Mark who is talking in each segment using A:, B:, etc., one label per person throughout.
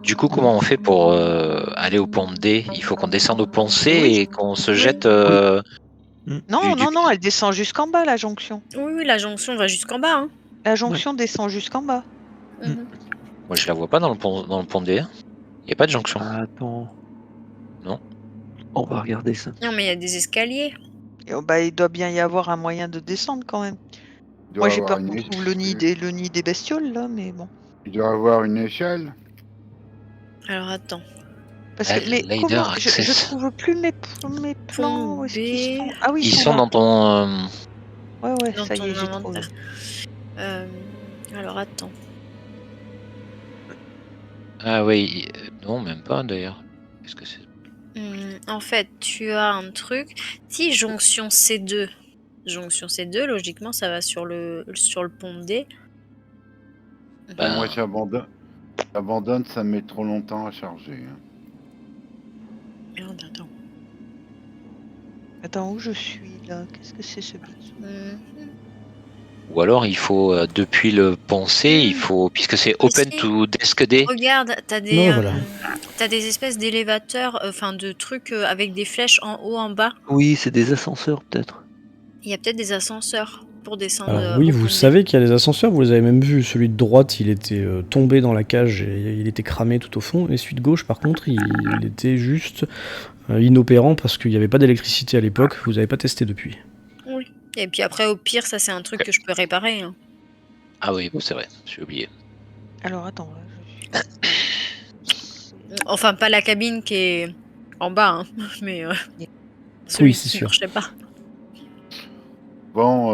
A: Du coup, comment on fait pour aller au pont D? Il faut qu'on descende au pont C
B: Oui.
A: et qu'on se
B: Oui.
A: jette
B: Non, elle descend jusqu'en bas, la jonction.
C: Oui, la jonction va jusqu'en bas. Hein.
B: La jonction descend jusqu'en bas.
A: Moi, je la vois pas dans le pont D. Il n'y a pas de jonction.
D: Attends.
A: Non.
D: On va regarder ça.
C: Non, mais il y a des escaliers.
B: Et, il doit bien y avoir un moyen de descendre quand même. Moi, j'ai peur qu'on trouve le nid des bestioles, là, mais bon.
E: Il doit avoir une échelle.
C: Alors, attends.
B: Parce que, mais
A: Lader
B: comment je
A: access.
B: trouve plus mes plans. Où est-ce qu'ils sont? Ah oui,
A: Ils sont
B: là.
A: dans ton.
B: Ouais,
C: Dans
B: ça y
C: ton
B: est, j'ai
C: inventaire.
B: trouvé.
C: Alors, attends.
A: Ah oui, non, même pas d'ailleurs. Qu'est-ce que c'est?
C: En fait, tu as un truc. Si jonction C2, logiquement, ça va sur le pont D.
E: Moi, j'abandonne, ça met trop longtemps à charger. Hein.
C: Merde, attends.
B: Attends, où je suis là? Qu'est-ce que c'est ce bit?
A: Ou alors il faut depuis le pont C, il faut puisque c'est open to desk D.
C: Regarde, t'as des espèces d'élévateurs, de trucs avec des flèches en haut, en bas.
D: Oui, c'est des ascenseurs peut-être.
C: Il y a peut-être des ascenseurs pour descendre.
F: Alors oui, vous savez qu'il y a des ascenseurs, vous les avez même vus. Celui de droite, il était tombé dans la cage et il était cramé tout au fond. Et celui de gauche, par contre, il était juste inopérant parce qu'il n'y avait pas d'électricité à l'époque. Vous n'avez pas testé depuis.
C: Oui. Et puis après, au pire, ça c'est un truc que je peux réparer. Hein.
A: Ah oui, c'est vrai, j'ai oublié.
B: Alors attends, là,
C: enfin, pas la cabine qui est en bas, hein, mais
F: oui, c'est sûr.
C: Je sais pas.
E: Bon,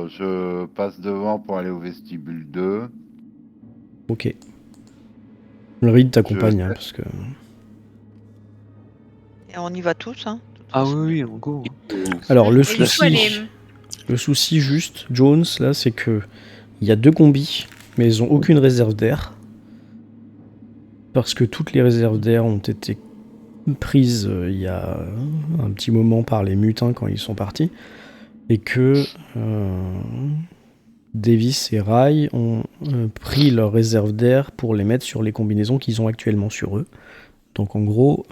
E: je passe devant pour aller au vestibule 2.
F: Ok. Le Reed t'accompagne, parce que...
B: Et on y va tous, hein.
D: Ah oui, en go.
F: Alors le souci juste, Jones, là, c'est que il y a 2 combis, mais ils ont aucune réserve d'air. Parce que toutes les réserves d'air ont été prises il y a un petit moment par les mutins quand ils sont partis. Et que Davis et Rai ont pris leurs réserves d'air pour les mettre sur les combinaisons qu'ils ont actuellement sur eux. Donc en gros,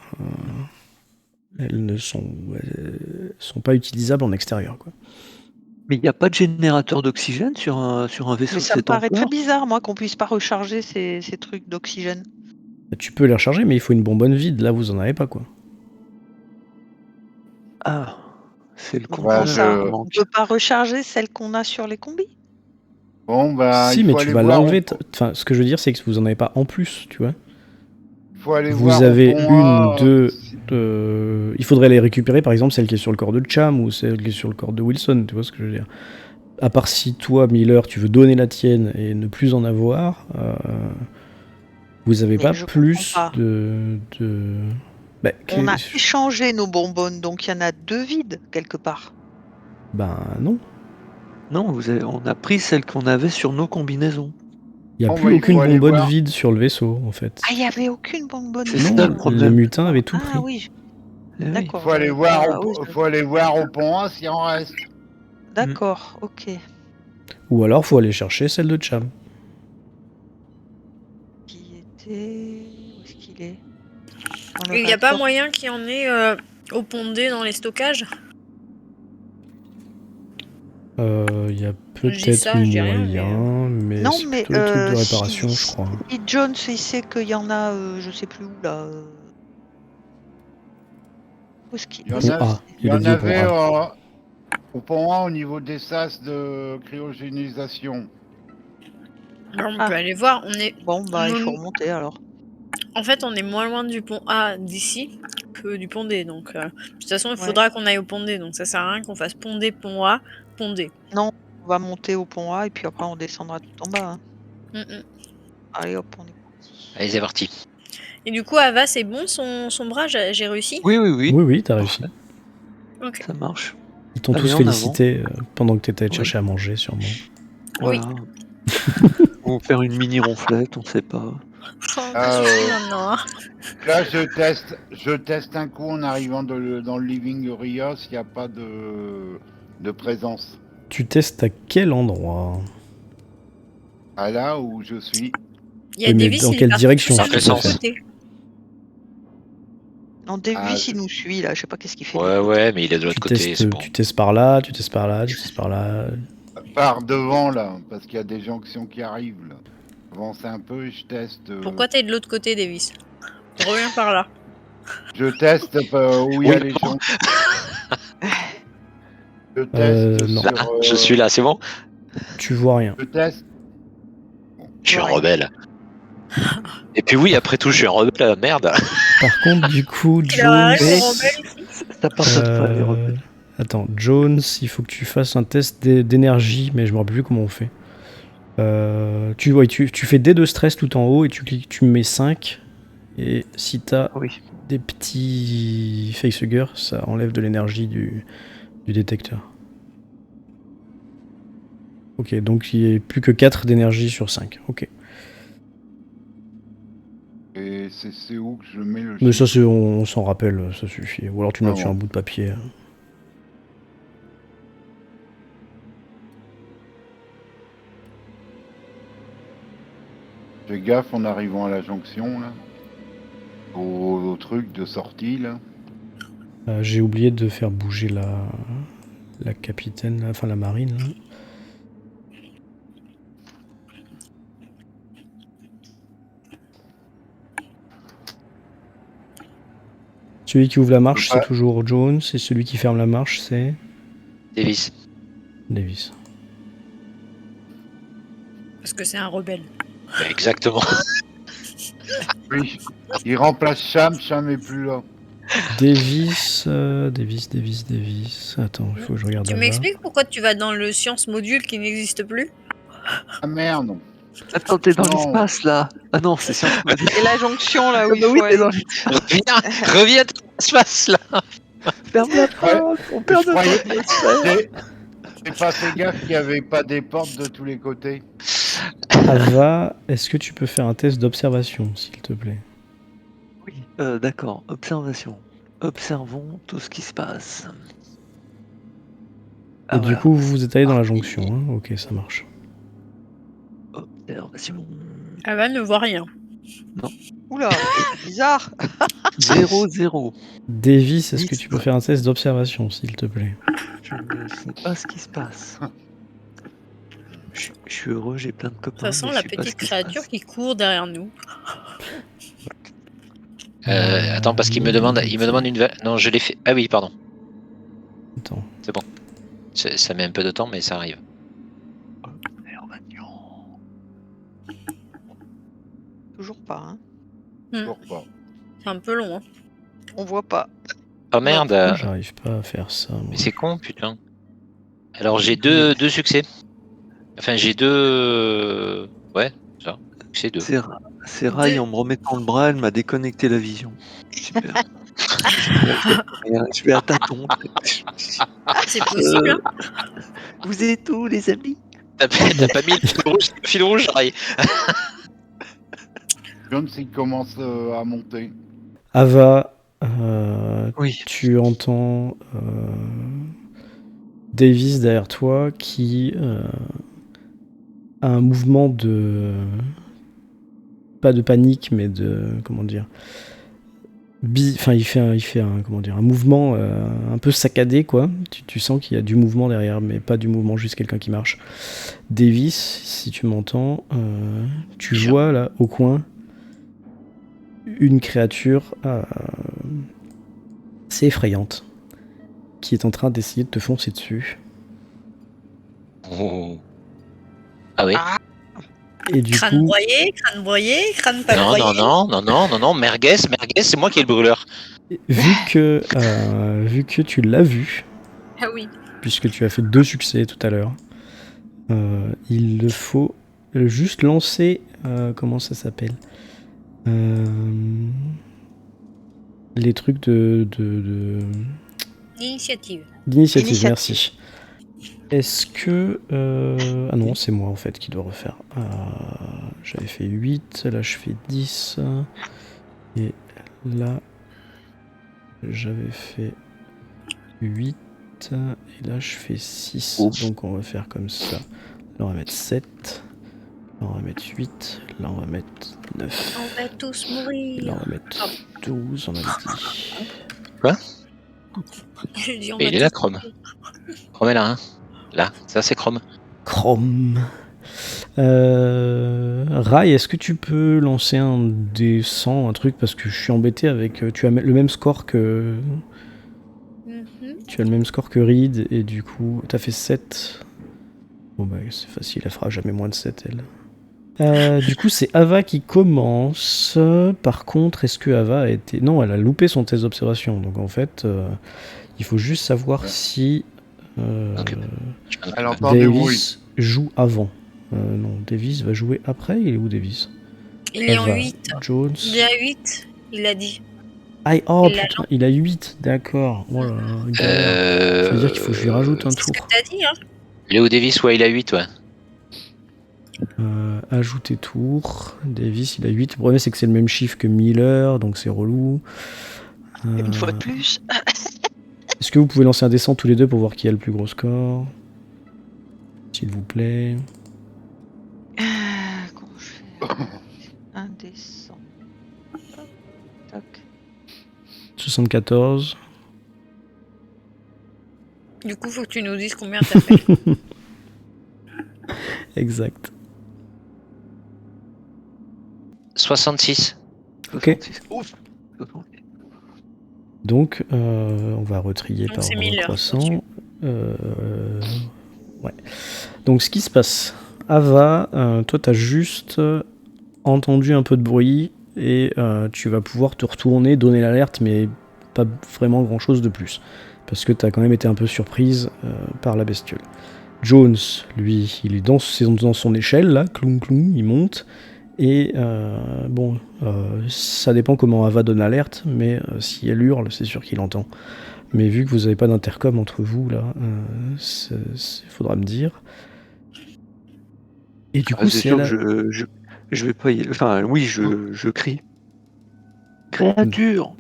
F: elles ne sont pas utilisables en extérieur, quoi.
D: Mais il n'y a pas de générateur d'oxygène sur un vaisseau.
B: Mais ça me paraît très bizarre, moi, qu'on puisse pas recharger ces trucs d'oxygène.
F: Tu peux les recharger, mais il faut une bonbonne vide. Là, vous en avez pas, quoi.
D: Ah, c'est le
B: Comment ça on peut pas recharger celle qu'on a sur les combis?
E: Bon, bah,
F: si, mais tu vas l'enlever. Enfin, ce que je veux dire, c'est que vous en avez pas en plus, tu vois.
E: Faut aller
F: vous
E: voir
F: avez deux. Il faudrait les récupérer, par exemple, celle qui est sur le corps de Cham ou celle qui est sur le corps de Wilson, tu vois ce que je veux dire. À part si toi, Miller, tu veux donner la tienne et ne plus en avoir, vous avez pas plus de... Bah,
B: on a échangé nos bonbonnes, donc il y en a 2 vides, quelque part.
F: Ben non.
D: Non, on a pris celle qu'on avait sur nos combinaisons.
F: Il n'y a plus aucune bonbonne vide sur le vaisseau, en fait.
B: Ah, il n'y avait aucune bonbonne
D: vide. C'est ça le problème.
F: Les mutins avaient tout pris.
B: Ah oui. D'accord.
E: Faut aller voir au pont 1 s'il en reste.
B: D'accord, ok.
F: Ou alors, faut aller chercher celle de Cham.
B: Qui était... Où est-ce qu'il est?
C: Il n'y a pas moyen qu'il y en ait au pont D dans les stockages?
F: Il y a peut-être moyen, mais
B: non,
F: c'est
B: mais
F: plutôt des trucs de réparation, je crois.
B: Si Jones, il sait qu'il y en a, je sais plus où, là. Où est-ce qu'il est?
E: Il y en avait au pont 1 au niveau des sas de cryogénisation.
C: Alors, on peut aller voir.
B: Bon, bah, il faut remonter, alors.
C: En fait, on est moins loin du pont A d'ici que du pont D. Donc, de toute façon, il faudra qu'on aille au pont D. Donc, ça sert à rien qu'on fasse pont D, pont A, pont D.
B: Non, on va monter au pont A et puis après, on descendra tout en bas. Hein. Allez, hop, on est parti.
A: Allez, c'est parti.
C: Et du coup, Ava, c'est bon son bras? J'ai réussi?
F: Oui, t'as réussi.
C: Okay.
D: Ça marche.
F: Ils t'ont tous félicité pendant que t'étais allé chercher à manger, sûrement.
D: Voilà. Ou faire une mini ronflette, on sait pas.
E: Là, je teste un coup en arrivant dans le living Rios, il n'y a pas de présence.
F: Tu testes à quel endroit?
E: À là où je suis.
C: Il y a
F: Oui, mais
C: Davis,
F: dans
C: il est
F: quelle
C: parti
F: direction
C: tout
A: tu
C: seul
A: peux
C: de son
A: faire
C: côté.
B: Non, Davis, il nous suit là, je sais pas qu'est-ce qu'il fait.
A: Ouais, ouais, mais il est de l'autre côté, c'est bon.
F: Tu testes par là, tu testes par là, tu testes par là.
E: Par devant, là, parce qu'il y a des jonctions qui arrivent, là. Avance un peu et je teste.
C: Pourquoi t'es de l'autre côté, Davis? Reviens par là.
E: Je teste où il y a
A: Oui,
E: les
A: non.
E: jonctions. Je teste
F: non.
E: sur.
A: Ah, je suis là, c'est bon.
F: Tu vois rien.
E: Je teste.
A: Je suis un
B: Ouais.
A: rebelle. Et puis oui, après tout, je suis un rebelle, merde.
F: Par contre, du coup,
C: Il a
F: Jones.
C: raison, rebelle.
D: Ça pardonne pas les rebelles.
F: Attends, Jones, il faut que tu fasses un test d'énergie, mais je me rappelle plus comment on fait. Tu fais D de stress tout en haut et tu mets 5. Et si t'as
D: Oui.
F: des petits facehuggers, ça enlève de l'énergie du détecteur. Ok, donc il n'y a plus que 4 d'énergie sur 5. Ok.
E: Et c'est où que je mets le.
F: Mais ça, on s'en rappelle, ça suffit. Ou alors tu
E: Ah
F: notes sur
E: bon.
F: un bout de papier.
E: Fais gaffe en arrivant à la jonction, là. Au truc de sortie, là.
F: J'ai oublié de faire bouger la capitaine, enfin la marine. Là. Celui qui ouvre la marche, c'est toujours Jones, et celui qui ferme la marche, c'est
A: Davis.
F: Davis.
C: Parce que c'est un rebelle.
A: Exactement.
E: Oui. Il remplace Cham est plus là.
F: Davis. Attends, il faut que je regarde
C: Tu
F: là-bas.
C: m'expliques pourquoi tu vas dans le science module qui n'existe plus?
E: Ah merde.
D: Attends, t'es dans
E: Non.
D: l'espace là. Ah non, c'est science.
B: Et la jonction là où il
D: Ah bah oui,
B: faut
D: t'es
B: aller.
D: dans l'espace.
A: Reviens de l'espace là.
D: Ferme la porte, on perd
E: Je
D: notre
E: croyais-
D: atmosphère.
E: J'ai pas fait gaffe qu'il n'y avait pas des portes de tous les côtés.
F: Ava, est-ce que tu peux faire un test d'observation, s'il te plaît?
D: Oui, d'accord. Observation. Observons tout ce qui se passe.
F: Et du coup, vous êtes allé dans la jonction, hein? Ok, ça marche.
D: Observation.
C: Ava ne voit rien.
B: Oula, c'est bizarre.
D: 0-0.
F: Davis, est-ce que tu peux faire un test d'observation, s'il te plaît?
D: Je ne sais pas ce qui se passe. Je suis heureux, j'ai plein de copains.
C: De toute façon,
D: mais
C: la
D: je sais pas ce
C: petite
D: qui se
C: créature
D: passe.
C: qui court derrière nous.
A: Attends, parce qu'il me demande une. Non, je l'ai fait. Ah oui, pardon.
F: Attends.
A: C'est bon. Ça met un peu de temps, mais ça arrive.
D: Observation.
B: Toujours pas, hein.
E: Toujours pas.
C: C'est un peu long, hein.
B: On voit pas.
A: Oh merde.
F: Pourquoi j'arrive pas à faire ça, moi?
A: Mais c'est con, putain. Alors j'ai deux succès. Enfin, j'ai deux. Ouais, ça. C'est deux.
D: C'est Rai, en me remettant le bras, elle m'a déconnecté la vision. Super. Je vais à tâtons.
C: C'est possible, hein.
D: Vous êtes où, les amis?
A: T'as pas mis le fil rouge, Ray.
E: John, s'il commence à monter.
F: Ava,
D: Oui.
F: tu entends Davis derrière toi qui a un mouvement de... pas de panique, mais de... comment dire... Enfin, il fait un mouvement un peu saccadé, quoi. Tu sens qu'il y a du mouvement derrière, mais pas du mouvement, juste quelqu'un qui marche. Davis, si tu m'entends, tu vois là, au coin, une créature assez effrayante qui est en train d'essayer de te foncer dessus.
A: Oh. Ah oui.
F: Et du
C: Crâne
F: coup,
C: broyé, crâne pas broyé.
A: Non, merguez, c'est moi qui ai le brûleur.
F: vu que tu l'as vu,
C: Ah oui.
F: puisque tu as fait 2 succès tout à l'heure, il faut juste lancer... comment ça s'appelle les trucs
C: L'initiative.
F: d'initiative, merci. Est-ce que... ah non, c'est moi en fait qui dois refaire. J'avais fait 8, là je fais 10. Et là, j'avais fait 8. Et là je fais 6.
D: Ouf.
F: Donc on va faire comme ça. Là on va mettre 7. Là, on va mettre 8. Là, on va mettre 9.
C: On va tous
F: Et là,
C: mourir.
F: on va mettre 12, on avait dit.
C: Je dis, on
A: Mais
C: va
A: il est là,
C: tous
A: Chrome.
C: mourir.
A: Chrome est là, hein. Là, ça c'est Chrome.
F: Chrome. Rai, est-ce que tu peux lancer un D100, un truc, parce que je suis embêté avec... Tu as le même score que... Tu as le même score que Reed, et du coup, t'as fait 7. Bon bah c'est facile, elle fera jamais moins de 7, elle. Du coup, c'est Ava qui commence. Par contre, est-ce que Ava a été... Non, elle a loupé son test d'observation, donc en fait, il faut juste savoir si...
E: Elle entend du bruit.
F: Davis joue avant. Non, Davis va jouer après. Il est où, Davis?
C: Il est en
F: Ava,
C: 8.
F: Jones.
C: Il est à 8, il a dit.
F: Ah, oh
C: Il a
F: putain, il a 8, d'accord. Oh là là, galère. Ça veut dire qu'il faut que je lui rajoute un
C: C'est ce que
F: tour.
C: t'as dit, hein.
A: Léo Davis, ouais, il a 8, ouais.
F: Ajouter tour. Davis, il a 8. Le problème, c'est que c'est le même chiffre que Miller, donc c'est relou.
B: Une fois de plus.
F: Est-ce que vous pouvez lancer un descend tous les deux pour voir qui a le plus gros score? S'il vous plaît.
B: Comment je fais? Un descend. Tac.
F: 74.
C: Du coup, faut que tu nous dises combien t'as fait.
F: Exact.
A: 66.
F: Ok.
D: 66. Ouf.
F: Donc, on va retrier
C: Donc,
F: par
C: c'est
F: ordre
C: Miller,
F: croissant. Ouais. Donc, ce qui se passe, Ava, toi, t'as juste entendu un peu de bruit et tu vas pouvoir te retourner, donner l'alerte, mais pas vraiment grand-chose de plus. Parce que t'as quand même été un peu surprise par la bestiole. Jones, lui, il est dans son échelle, là, cloum cloum, il monte. Et ça dépend comment Ava donne l'alerte, mais si elle hurle, c'est sûr qu'il entend. Mais vu que vous n'avez pas d'intercom entre vous, là, faudra me dire. Et du coup,
D: c'est
F: c'est
D: sûr
F: là...
D: que je vais pas y... Enfin, oui, je crie. Créature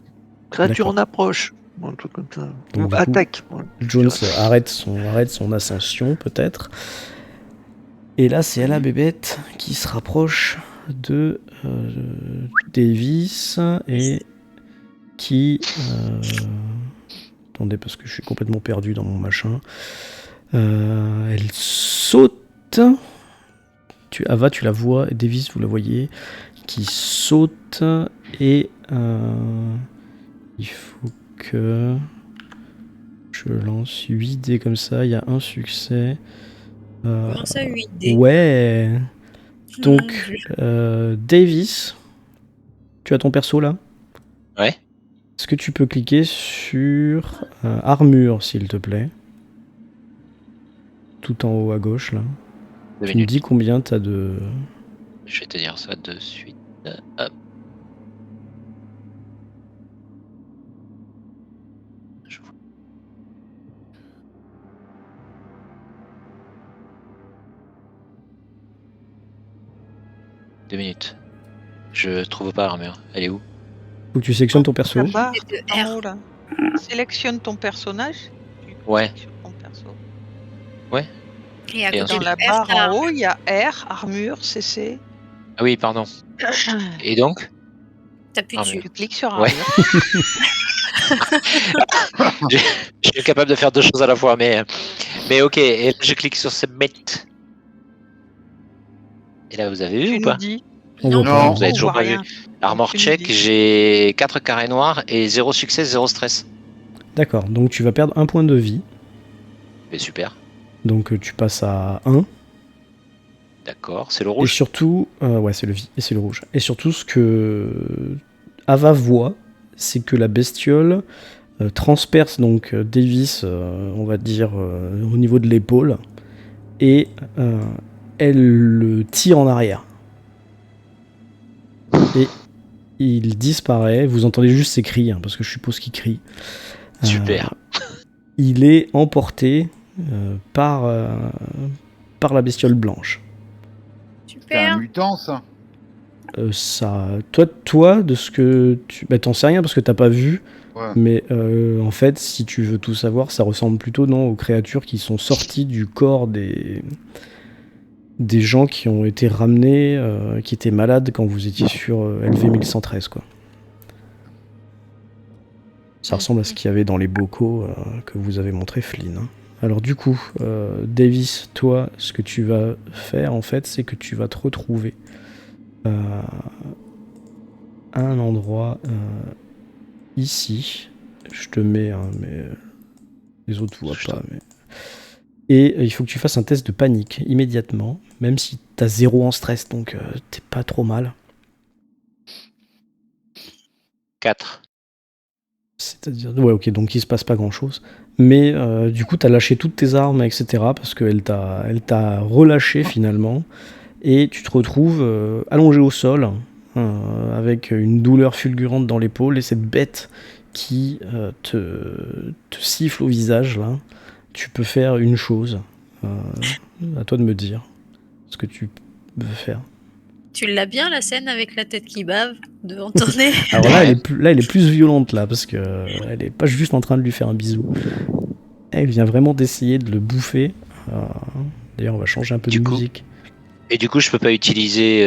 F: D'accord.
D: en approche. Un truc comme ça.
F: Donc,
D: Ou
F: du coup,
D: attaque.
F: Jones arrête son ascension, peut-être. Et là, c'est Ala Bébête qui se rapproche de Davis et qui... Attendez, parce que je suis complètement perdu dans mon machin. Elle saute. Ava, tu la vois, et Davis, vous la voyez, qui saute, et il faut que je lance 8 dés comme ça, il y a un succès.
C: Comment ça, 8 dés?
F: Ouais.
C: Mon
F: Donc,
C: Dieu.
F: Davis, tu as ton perso là?
A: Ouais.
F: Est-ce que tu peux cliquer sur armure, s'il te plaît? Tout en haut à gauche là.
A: 2
F: Tu me
A: minutes.
F: dis combien t'as de...
A: Je vais te dire ça de suite. Hop. Je vois. Deux minutes. Je trouve pas l'armure. Elle est où?
F: Faut que tu sélectionnes ton perso.
B: Là-bas,
C: C'est de
B: en
C: R.
B: haut, là. Sélectionne ton personnage. Tu
A: Ouais.
B: cliques sur ton perso.
C: Et à
A: Et
C: côté
B: Dans
C: de
B: la
C: R,
B: barre
C: t'as
B: en haut, il y a R, armure, CC.
A: Ah oui, pardon. Et donc?
C: t'appuies
A: Armure.
C: dessus.
B: Tu cliques sur
A: Ouais.
B: armure.
A: Je suis capable de faire deux choses à la fois, mais ok. Et là, je clique sur Submit. Et là, vous avez vu
B: Tu
A: ou
B: nous
A: pas?
B: dis.
F: On
E: Non.
F: voit pas.
A: Vous avez
B: on
A: toujours
B: voit
A: pas vu.
B: rien.
A: Armor
B: Tu nous
A: check,
B: dis.
A: j'ai 4 carrés noirs et 0 succès, 0 stress.
F: D'accord, donc tu vas perdre un point de vie.
A: Mais super.
F: Donc tu passes à 1.
A: D'accord, c'est le
F: Et
A: rouge.
F: surtout, ouais, c'est le vie et c'est le rouge. Et surtout, ce que Ava voit, c'est que la bestiole transperce donc Davis, on va dire, au niveau de l'épaule, et elle le tire en arrière. Et il disparaît. Vous entendez juste ses cris, hein, parce que je suppose qu'il crie.
A: Super.
F: Il est emporté par la bestiole blanche.
E: C'est un
C: Super.
E: mutant, ça.
F: Ça, toi, de ce que tu, bah, t'en sais rien parce que t'as pas vu,
E: Ouais.
F: mais en fait, si tu veux tout savoir, ça ressemble plutôt aux créatures qui sont sorties du corps des gens qui ont été ramenés, qui étaient malades quand vous étiez sur LV 1113, quoi. Ça ressemble à ce qu'il y avait dans les bocaux que vous avez montré Flynn. Hein. Alors du coup, Davis, toi, ce que tu vas faire, en fait, c'est que tu vas te retrouver à un endroit ici. Je te mets, hein, mais les autres ne voient pas. Mais... Et il faut que tu fasses un test de panique immédiatement, même si tu as 0 en stress, donc t'es pas trop mal.
A: 4.
F: C'est-à-dire, ouais, ok, donc il se passe pas grand-chose. Mais du coup, t'as lâché toutes tes armes, etc. Parce qu'elle t'a relâché finalement. Et tu te retrouves allongé au sol, avec une douleur fulgurante dans l'épaule. Et cette bête qui te siffle au visage, là. Tu peux faire une chose. À toi de me dire ce que tu veux faire.
C: Tu l'as bien, la scène avec la tête qui bave devant ton nez?
F: Alors là, elle est plus violente, là, parce que elle est pas juste en train de lui faire un bisou. Elle vient vraiment d'essayer de le bouffer. D'ailleurs, on va changer un peu de musique.
A: Et du coup, je peux pas utiliser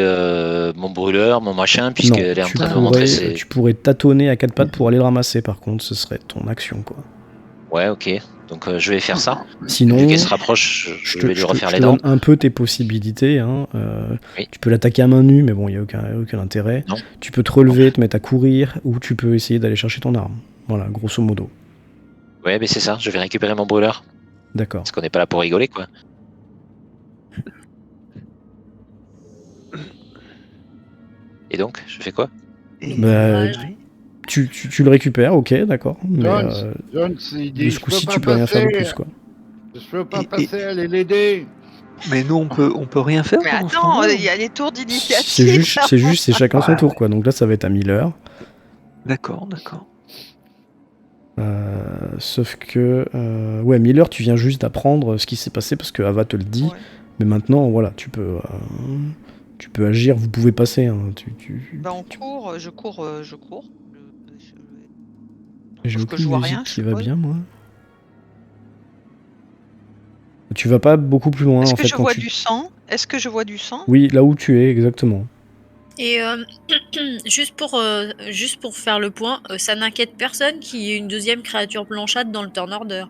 A: mon brûleur, mon machin, puisqu'elle est en train de me montrer ses...
F: Tu pourrais tâtonner à 4 pattes pour aller le ramasser, par contre, ce serait ton action, quoi.
A: Ouais, ok. Donc je vais faire ça.
F: Sinon,
A: vu qu'elle se rapproche, je vais lui refaire les dents.
F: Je te donne un peu tes possibilités. Hein.
A: Oui.
F: Tu peux l'attaquer à main nue, mais bon, il n'y a aucun intérêt.
A: Non.
F: Tu peux te relever, te mettre à courir, ou tu peux essayer d'aller chercher ton arme. Voilà, grosso modo.
A: Ouais, mais c'est ça, je vais récupérer mon brûleur.
F: D'accord.
A: Parce qu'on n'est pas là pour rigoler, quoi. Et donc, je fais quoi?
F: Tu le récupères, ok, d'accord. Mais
E: Jones, il dit,
F: de ce coup-ci, tu peux rien faire de plus, quoi.
E: Je peux pas passer, allez l'aider.
D: Mais nous, on peut rien faire.
B: Mais attends, il y a les tours d'initiative.
F: C'est chacun son tour, quoi. Donc là, ça va être à Miller.
D: D'accord.
F: Sauf que... ouais, Miller, tu viens juste d'apprendre ce qui s'est passé parce que Ava te le dit. Ouais. Mais maintenant, voilà, tu peux agir, vous pouvez passer. Hein.
B: Je cours.
F: J'ai aucune
B: je vois
F: musique
B: rien,
F: qui va bien, moi. Tu vas pas beaucoup plus loin,
B: Est-ce
F: en
B: que
F: fait.
B: je vois du sang? Est-ce que je vois du sang?
F: Oui, là où tu es, exactement.
C: Et juste pour faire le point, ça n'inquiète personne qu'il y ait une deuxième créature blanchâtre dans le turn order.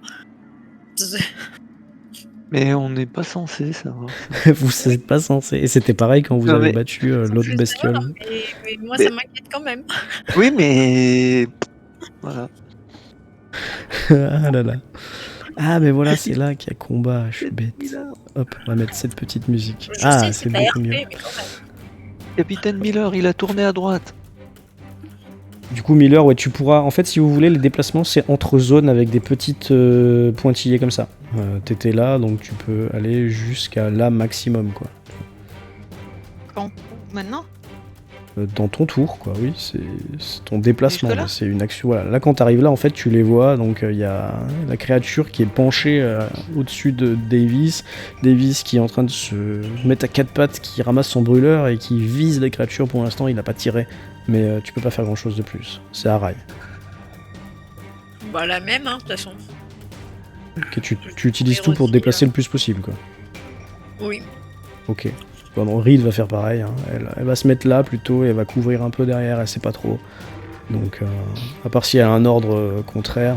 D: Mais on n'est pas censé savoir.
F: Vous n'êtes pas censé. Et c'était pareil quand vous avez battu l'autre bestiole.
C: Mais moi, ça m'inquiète quand même.
D: Oui, mais... Voilà.
F: Ah là là. Ah, mais voilà, c'est là qu'il y a combat. Je suis bête. Hop, on va mettre cette petite musique. C'est beaucoup mieux.
D: Capitaine Miller, il a tourné à droite.
F: Du coup, Miller, ouais, tu pourras... En fait, si vous voulez, les déplacements, c'est entre zones avec des petites pointillés comme ça. T'étais là, donc tu peux aller jusqu'à là maximum, quoi.
B: Quand? Maintenant?
F: Dans ton tour, quoi, oui, c'est ton déplacement, c'est une action. Voilà. Là, quand t'arrives là, en fait, tu les vois, donc il y a la créature qui est penchée au-dessus de Davis qui est en train de se mettre à 4 pattes, qui ramasse son brûleur et qui vise les créatures. Pour l'instant, il n'a pas tiré, mais tu peux pas faire grand-chose de plus. C'est Arai.
C: Bah la même, hein, de toute façon.
F: Ok, tu utilises tout pour te déplacer le plus possible, quoi.
C: Oui.
F: Ok. Bon, Reed va faire pareil, hein. Elle va se mettre là plutôt et elle va couvrir un peu derrière, elle sait pas trop. Donc, à part si elle a un ordre contraire,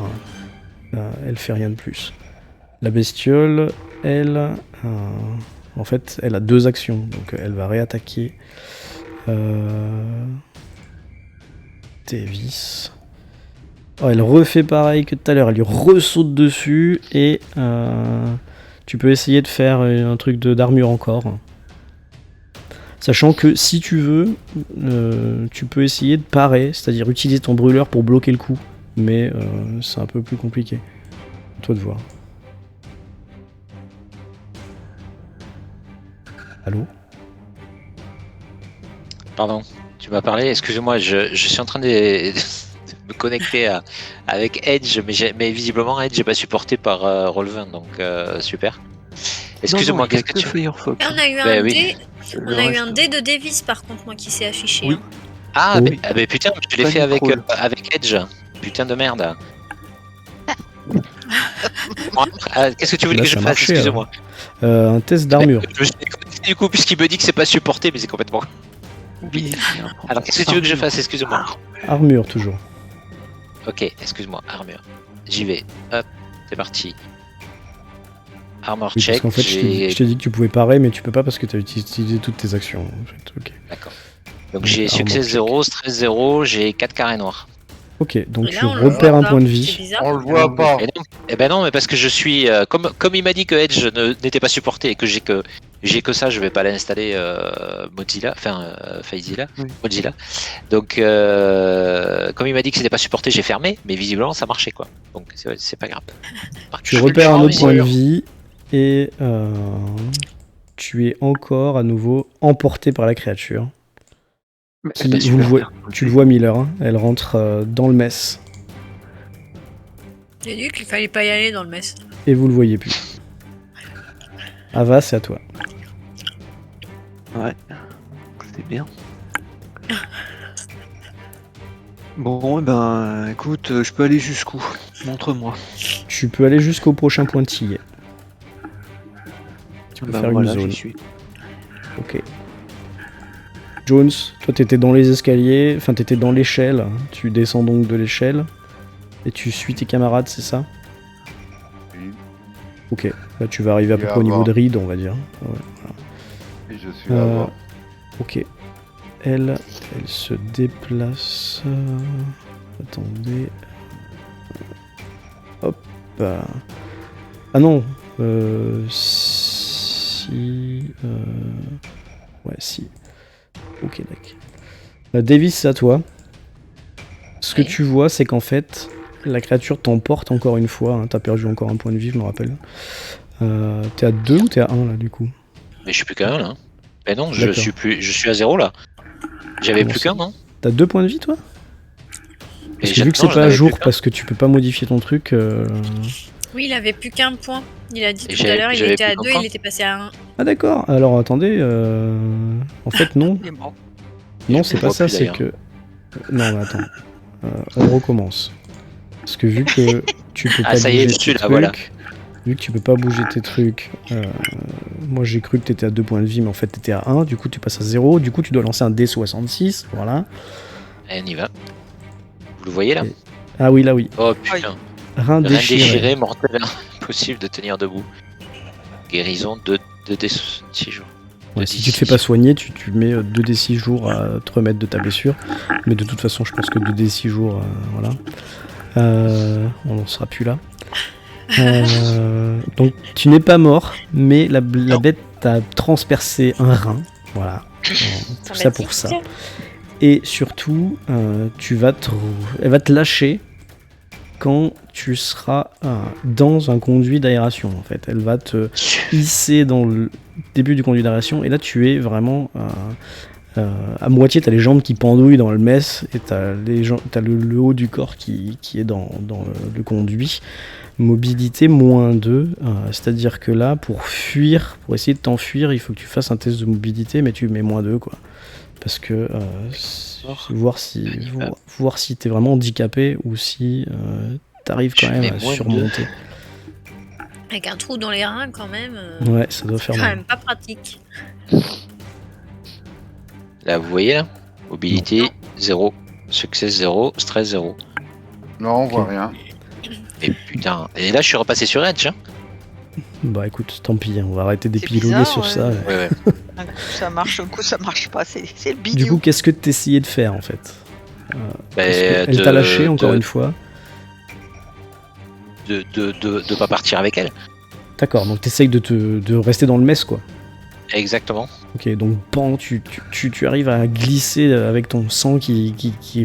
F: elle fait rien de plus. La bestiole, elle, en fait, elle a 2 actions, donc elle va réattaquer Davis. Oh, elle refait pareil que tout à l'heure, elle lui ressaute dessus et tu peux essayer de faire un truc d'armure encore. Sachant que si tu veux, tu peux essayer de parer, c'est-à-dire utiliser ton brûleur pour bloquer le coup. Mais c'est un peu plus compliqué. À toi de voir. Allô ?
A: Pardon, tu m'as parlé, excusez-moi, je suis en train de me connecter avec Edge, mais visiblement Edge n'est pas supporté par Roll20, donc super. Excusez-moi, qu'est-ce que tu fais?
C: On a eu un dé. On a eu un dé de Davis par contre, moi qui s'est affiché.
D: Oui.
C: Hein.
A: Mais putain, je l'ai fait avec Edge. Putain de merde. Qu'est-ce que tu voulais que je fasse? Excusez-moi.
F: Un test d'armure.
A: du coup, puisqu'il me dit que c'est pas supporté, mais c'est complètement.
D: Oui.
A: Alors, qu'est-ce que tu veux que je fasse? Excuse-moi.
F: Armure, toujours.
A: Ok, excuse-moi, armure. J'y vais. Hop, c'est parti. Armor
F: Oui, parce
A: check.
F: qu'en fait, je t'ai dit que tu pouvais parer, mais tu peux pas parce que tu as utilisé toutes tes actions. En fait. Ok.
A: D'accord. Donc
F: Donc,
A: j'ai
F: armor
A: succès
F: check.
A: 0, stress 0, j'ai 4 carrés noirs.
F: Ok, donc
C: Et là,
F: tu
C: on le
F: repères
C: voit
F: un
C: pas.
F: point de
C: C'est
F: vie.
C: bizarre.
E: On le voit pas.
A: Eh ben non, mais parce que je suis comme il m'a dit que Edge n'était pas supporté et que j'ai que ça, je vais pas l'installer Mozilla, enfin FileZilla,
D: Oui.
A: Mozilla. Donc comme il m'a dit que c'était pas supporté, j'ai fermé, mais visiblement ça marchait quoi. Donc c'est pas grave.
F: Tu repères un autre point de vie et tu es encore à nouveau emporté par la créature.
D: Mais
F: Qui-
D: bah,
F: vous
D: super,
F: le voyez-
D: bien.
F: tu le vois, Miller, hein, elle rentre dans le mess
C: J'ai dit qu'il fallait pas y aller dans le mess.
F: et vous le voyez plus. Ava, c'est à toi.
D: Ouais. C'est bien. Bon, eh ben, écoute, je peux aller jusqu'où? Montre-moi.
F: Tu peux aller jusqu'au prochain pointillé. Tu peux
D: Ben
F: faire
D: voilà,
F: une zone.
D: j'y suis.
F: Ok. Jones, toi t'étais dans les escaliers, enfin t'étais dans l'échelle, hein. Tu descends donc de l'échelle et tu suis tes camarades, c'est ça?
E: Oui.
F: Ok, là tu vas arriver à peu
E: Et
F: près au niveau
E: avant.
F: de Reed, on va dire. Ouais.
E: Et je suis là-bas.
F: Ok. Elle se déplace. Attendez. Hop. Ah non. Si. Ouais, si. Ok, d'accord. Davis, c'est à toi. Ce que
C: Oui.
F: tu vois, c'est qu'en fait, la créature t'emporte encore une fois. Hein. T'as perdu encore un point de vie, je me rappelle. T'es à 2 ou t'es à 1 là, du coup?
A: Mais je suis plus qu'un là. Hein. Mais non, je
F: D'accord.
A: suis à 0 là. J'avais
F: Comment
A: plus
F: ça
A: qu'un, non?
F: T'as 2 points de vie, toi? Parce
A: Et
F: que vu que
A: non,
F: c'est
A: j'en
F: pas à
A: avais
F: jour,
A: plus qu'un.
F: parce que tu peux pas modifier ton truc.
C: Oui, il avait plus qu'un point. Il a dit
A: Et
C: tout à l'heure, il
A: j'avais
C: était à
A: plus
C: 2,
A: qu'un point.
C: il était passé à 1.
F: Ah d'accord, alors attendez, en fait non,
B: Il est mort.
F: non
A: Je
F: c'est
A: me
F: pas
A: vois
F: ça,
A: plus,
F: c'est
A: d'ailleurs.
F: que... Non mais attends, on recommence. Parce que vu que tu peux
A: Ah,
F: pas
A: ça y est,
F: bouger
A: je suis
F: tes
A: là,
F: trucs,
A: voilà.
F: vu que tu peux pas bouger tes trucs, moi j'ai cru que t'étais à 2 points de vie mais en fait t'étais à 1, du coup tu passes à 0, du coup tu dois lancer un D66, voilà.
A: Et on y va. Vous le voyez là?
F: Et- Ah oui là oui,
A: Oh putain.
F: rein
A: Rien
F: déchiré.
A: déchiré, mortel, impossible de tenir debout. Guérison de 6 jours.
F: Ouais, si tu te fais pas soigner, tu mets 2d6 jours à te remettre de ta blessure. Mais de toute façon, je pense que 2d6 jours, voilà. On n'en sera plus là. Donc, tu n'es pas mort, mais la bête t'a transpercé un rein. Voilà. Tout ça pour ça. Et surtout, elle va te lâcher quand tu seras dans un conduit d'aération. En fait, elle va te hisser dans le début du conduit d'aération et là tu es vraiment à moitié, t'as les jambes qui pendouillent dans le mess et t'as le haut du corps qui est dans le conduit. Mobilité -2, c'est-à-dire que là pour fuir, pour essayer de t'enfuir, il faut que tu fasses un test de mobilité mais tu mets -2 quoi. Parce que voir si t'es vraiment handicapé ou si t'arrives quand même à surmonter.
C: Avec un trou dans les reins quand même.
F: Ouais, ça doit faire
C: Quand
F: mal.
C: même pas pratique.
A: Là, vous voyez là? Mobilité 0, succès 0, stress 0.
E: Non, on voit rien.
A: Et putain. Et là, je suis repassé sur Edge. Hein.
F: Bah écoute, tant pis, on va arrêter d'épiloguer
B: bizarre,
F: sur
B: ouais.
F: ça.
A: Ouais.
B: Un coup ça marche, un coup ça marche pas. C'est le bidou.
F: Du coup, qu'est-ce que t'essayais de faire en fait?
A: Ben,
F: Elle t'a lâché encore une fois.
A: De pas partir avec elle.
F: D'accord, donc t'essayes de rester dans le mess quoi.
A: Exactement.
F: Ok, donc pan, tu arrives à glisser avec ton sang qui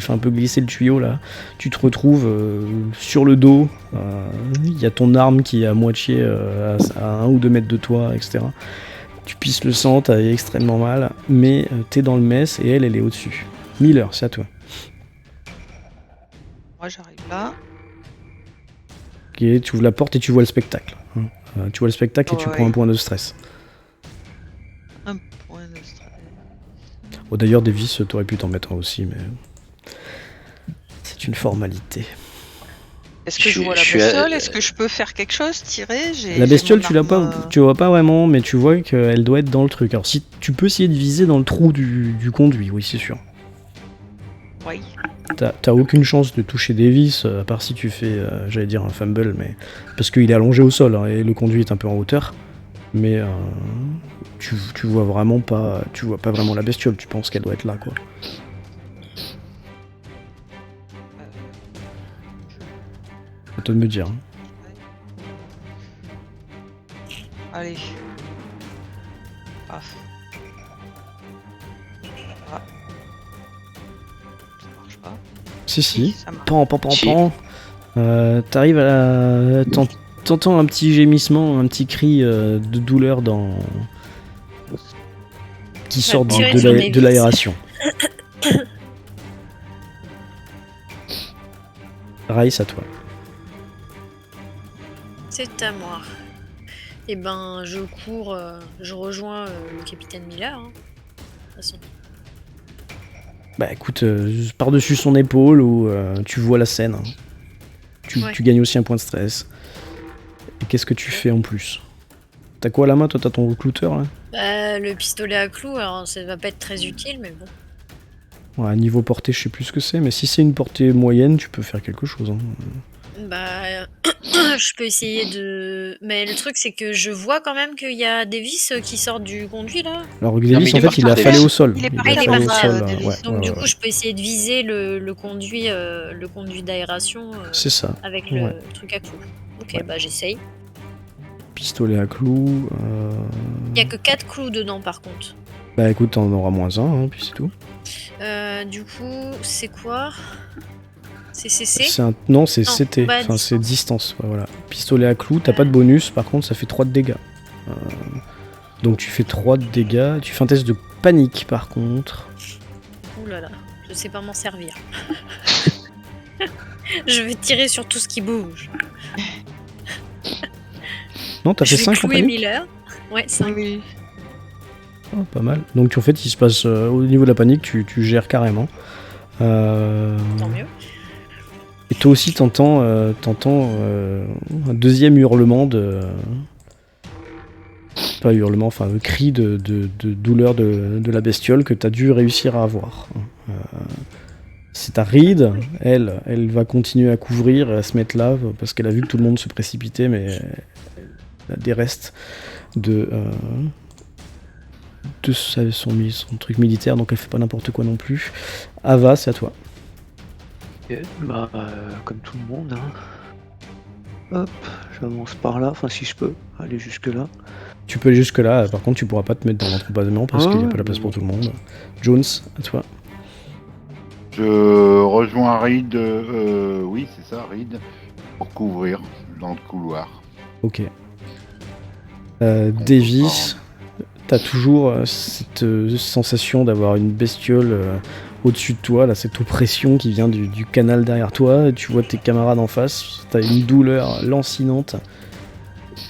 F: fait un peu glisser le tuyau là. Tu te retrouves sur le dos. Il y a ton arme qui est à moitié à 1 ou 2 mètres de toi, etc. Tu pisses le sang, t'as extrêmement mal, mais t'es dans le mess et elle est au-dessus. Miller, c'est à toi.
B: Moi j'arrive là.
F: Ok, tu ouvres la porte et tu vois le spectacle. Hein. Tu vois le spectacle et tu
B: Ouais.
F: prends un point de stress.
B: Un point de stress.
F: Oh, d'ailleurs, Davis, t'aurais pu t'en mettre un aussi, mais c'est une formalité.
B: Est-ce que je vois la bestiole? Est-ce que je peux faire quelque chose? Tirer?
F: La bestiole, tu vois pas vraiment, mais tu vois qu'elle doit être dans le truc. Alors si tu peux essayer de viser dans le trou du conduit, oui, c'est sûr.
B: Oui.
F: T'as aucune chance de toucher Davis, à part si tu fais, j'allais dire un fumble, mais parce qu'il est allongé au sol, hein, et le conduit est un peu en hauteur. Mais tu vois vraiment pas, tu vois pas vraiment la bestiole. Tu penses qu'elle doit être là, quoi. À toi de me dire. Hein.
B: Allez. Ah. Ah. Ça marche pas.
F: Si.
B: Ça marche.
F: Pan. T'arrives à t'entends un petit gémissement, un petit cri de douleur qui sort de l'aération. Raïs, à toi.
C: C'est à moi. Eh ben, je cours, je rejoins le capitaine Miller. Hein. De toute façon.
F: Bah écoute, par-dessus son épaule, où tu vois la scène. Hein. Tu gagnes aussi un point de stress. Et qu'est-ce que tu fais en plus? T'as quoi à la main? Toi, t'as ton recluteur là?
C: Le pistolet à clous, alors ça va pas être très utile, mais bon.
F: Ouais, niveau portée, je sais plus ce que c'est, mais si c'est une portée moyenne, tu peux faire quelque chose. Hein.
C: Bah, je peux essayer de... Mais le truc, c'est que je vois quand même qu'il y a des vis qui sortent du conduit, là.
F: Alors, Davis, en fait, il est affalé au sol.
B: Il est
F: affalé au sol.
C: Donc, du coup, je peux essayer de viser le conduit d'aération
F: c'est ça.
C: avec le truc à clous. Ok, bah, j'essaye.
F: Pistolet à clous...
C: Il y a que 4 clous dedans, par contre.
F: Bah, écoute, t'en auras -1, hein, puis c'est tout.
C: Du coup, c'est quoi? C'est CC?
F: Non, c'est CT, enfin c'est distance. Ouais, voilà. Pistolet à clous, t'as pas de bonus, par contre ça fait 3 de dégâts. Donc tu fais 3 de dégâts, tu fais un test de panique par contre.
C: Ouh là là, je sais pas m'en servir. Je vais tirer sur tout ce qui bouge.
F: Non, t'as fait 5 en panique?
C: Miller. Ouais, 5.
B: Oui.
F: Oh, pas mal. Donc en fait, il se passe au niveau de la panique, tu gères carrément.
C: Tant mieux.
F: Et toi aussi, t'entends un deuxième hurlement pas hurlement, enfin un cri de douleur de la bestiole que t'as dû réussir à avoir. C'est ta Reed, elle va continuer à couvrir et à se mettre là parce qu'elle a vu que tout le monde se précipitait, mais elle a des restes de son truc militaire, donc elle fait pas n'importe quoi non plus. Ava, c'est à toi.
D: Okay, bah, comme tout le monde, hein. Hop, j'avance par là, enfin si je peux aller jusque là.
F: Tu peux aller jusque là, par contre tu pourras pas te mettre dans l'entrebasement parce qu'il n'y a pas la place pour tout le monde. Jones, à toi.
E: Je rejoins Reed, oui c'est ça, Reed, pour couvrir dans le couloir.
F: Ok. Davis, t'as toujours cette sensation d'avoir une bestiole au-dessus de toi, là, cette oppression qui vient du canal derrière toi, tu vois tes camarades en face, t'as une douleur lancinante.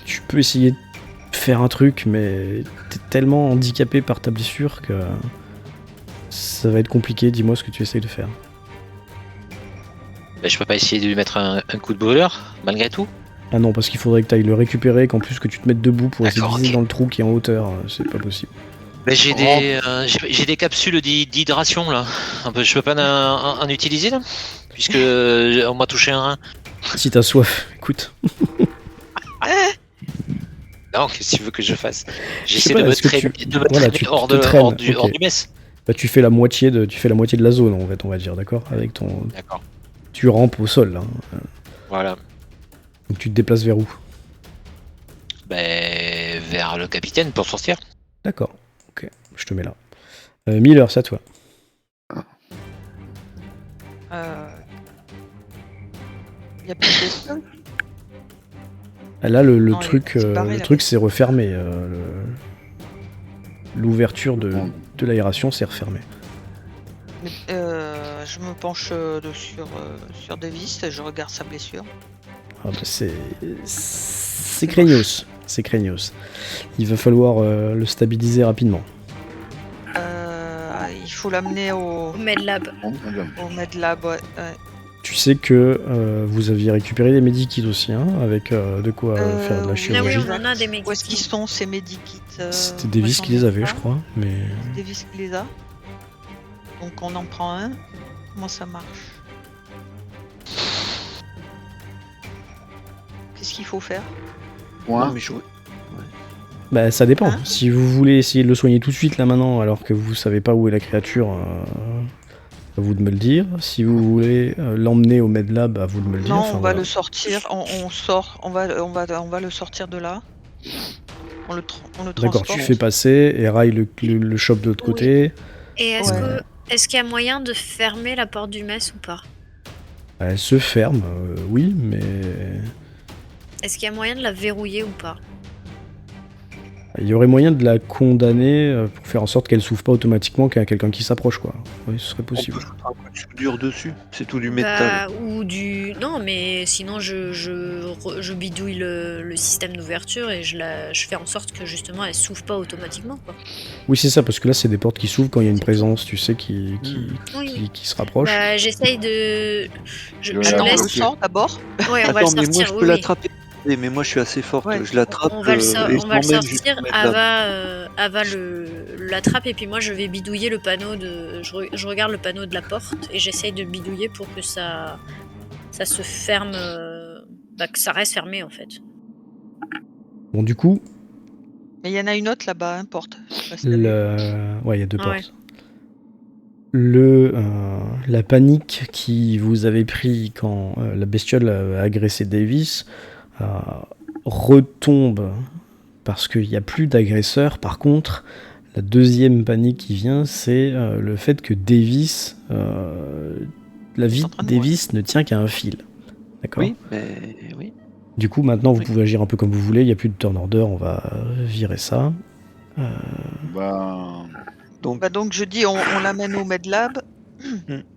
F: Tu peux essayer de faire un truc, mais t'es tellement handicapé par ta blessure que ça va être compliqué. Dis-moi ce que tu essayes de faire.
A: Bah, je peux pas essayer de lui mettre un coup de brûleur, malgré tout?
F: Ah non, parce qu'il faudrait que t'ailles le récupérer, qu'en plus que tu te mettes debout pour essayer de viser dans le trou qui est en hauteur, c'est pas possible.
A: Mais j'ai des capsules d'hydration là. Je peux pas en utiliser là, puisque on m'a touché un rein.
F: Si t'as soif, écoute.
A: Non, qu'est-ce que tu veux que je fasse? J'essaie de me traîner hors du mess.
F: Bah, tu fais la moitié de la zone en fait, on va dire, d'accord? Avec ton.
A: D'accord.
F: Tu rampes au sol là.
A: Voilà.
F: Donc tu te déplaces vers où?
A: Ben, vers le capitaine pour sortir.
F: D'accord. Ok, je te mets là. Miller, c'est à toi.
B: Y a plus de bestiole?
F: Là, le
B: Non,
F: truc,
B: le
F: truc c'est refermé. L'ouverture de l'aération, c'est refermé.
B: Je me penche sur Davis et je regarde sa blessure.
F: Ah bah c'est craignos. C'est craignos. Il va falloir le stabiliser rapidement.
B: Il faut l'amener au
C: Medlab.
B: Au Medlab, ouais.
F: Tu sais que vous aviez récupéré des medikits aussi, hein, avec de quoi faire de la
C: Ah oui,
F: chirurgie.
C: on en a des
B: Où est-ce qu'ils
C: medikits.
B: sont ces medikits
F: C'était
B: moi,
F: Davis
B: j'en
F: qui
B: ai
F: les avait,
B: pas.
F: je crois. Mais
B: Davis qui les a. Donc on en prend un. Comment ça marche? Qu'est-ce qu'il faut faire?
E: Point.
G: Non, mais
F: bah, ça dépend.
B: Hein
F: Si vous voulez essayer de le soigner tout de suite là maintenant, alors que vous savez pas où est la créature, à vous de me le dire. Si vous voulez l'emmener au MedLab, à vous de me le dire.
B: Non,
F: Enfin,
B: on va
F: voilà.
B: le sortir. On sort. On va le sortir de là. On le
F: D'accord,
B: transporte.
F: tu fais passer et Rai le chope de l'autre
C: Oui.
F: côté.
C: Et est-ce
B: Ouais.
C: qu'il y a moyen de fermer la porte du mess ou pas?
F: Elle se ferme, oui, mais
C: Est-ce qu'il y a moyen de la verrouiller ou pas?
F: il y aurait moyen de la condamner pour faire en sorte qu'elle s'ouvre pas automatiquement quand il y a quelqu'un qui s'approche, quoi. Oui, ce serait
G: on
F: possible.
G: peut foutre un coup de soudure dessus. C'est tout du métal.
C: Bah, ou du... Non, mais sinon je bidouille le système d'ouverture et je fais en sorte que justement elle s'ouvre pas automatiquement, quoi.
F: Oui, c'est ça, parce que là, c'est des portes qui s'ouvrent quand il y a une présence, tu sais,
C: Oui.
F: qui se rapproche.
C: Bah, j'essaye de... Je
E: De
C: je
E: la
B: Attends, on
C: laisse...
B: le sort d'abord.
C: Ouais, on va le
G: Attends, mais moi
C: sortir,
G: je
C: oui,
G: peux
C: oui.
G: l'attraper. Mais moi je suis assez forte.
B: Ouais.
G: Je l'attrape.
C: On va le,
G: et je
C: on va le
G: l'emmène
C: sortir,
G: jusqu'au MedLab.
C: Ava l'attrape et puis moi je vais bidouiller le panneau de... Je regarde le panneau de la porte et j'essaye de bidouiller pour que ça se ferme, que ça reste fermé en fait.
F: Bon, du coup,
B: Mais il y en a une autre là-bas, hein, porte. Je sais pas si t'as vu.
F: ouais, il y a deux
C: Ah ouais.
F: portes. La panique qui vous avait pris quand la bestiole a agressé Davis retombe parce qu'il n'y a plus d'agresseur. Par contre, la deuxième panique qui vient, c'est le fait que Davis, la vie
B: en train
F: de
B: de
F: Davis ne tient qu'à un fil. D'accord.
G: Oui, mais oui.
F: Du coup, maintenant, vous
G: Oui.
F: pouvez agir un peu comme vous voulez. Il n'y a plus de turn order. On va virer ça.
E: Bah,
G: Donc,
B: Bah donc je dis on l'amène au MedLab.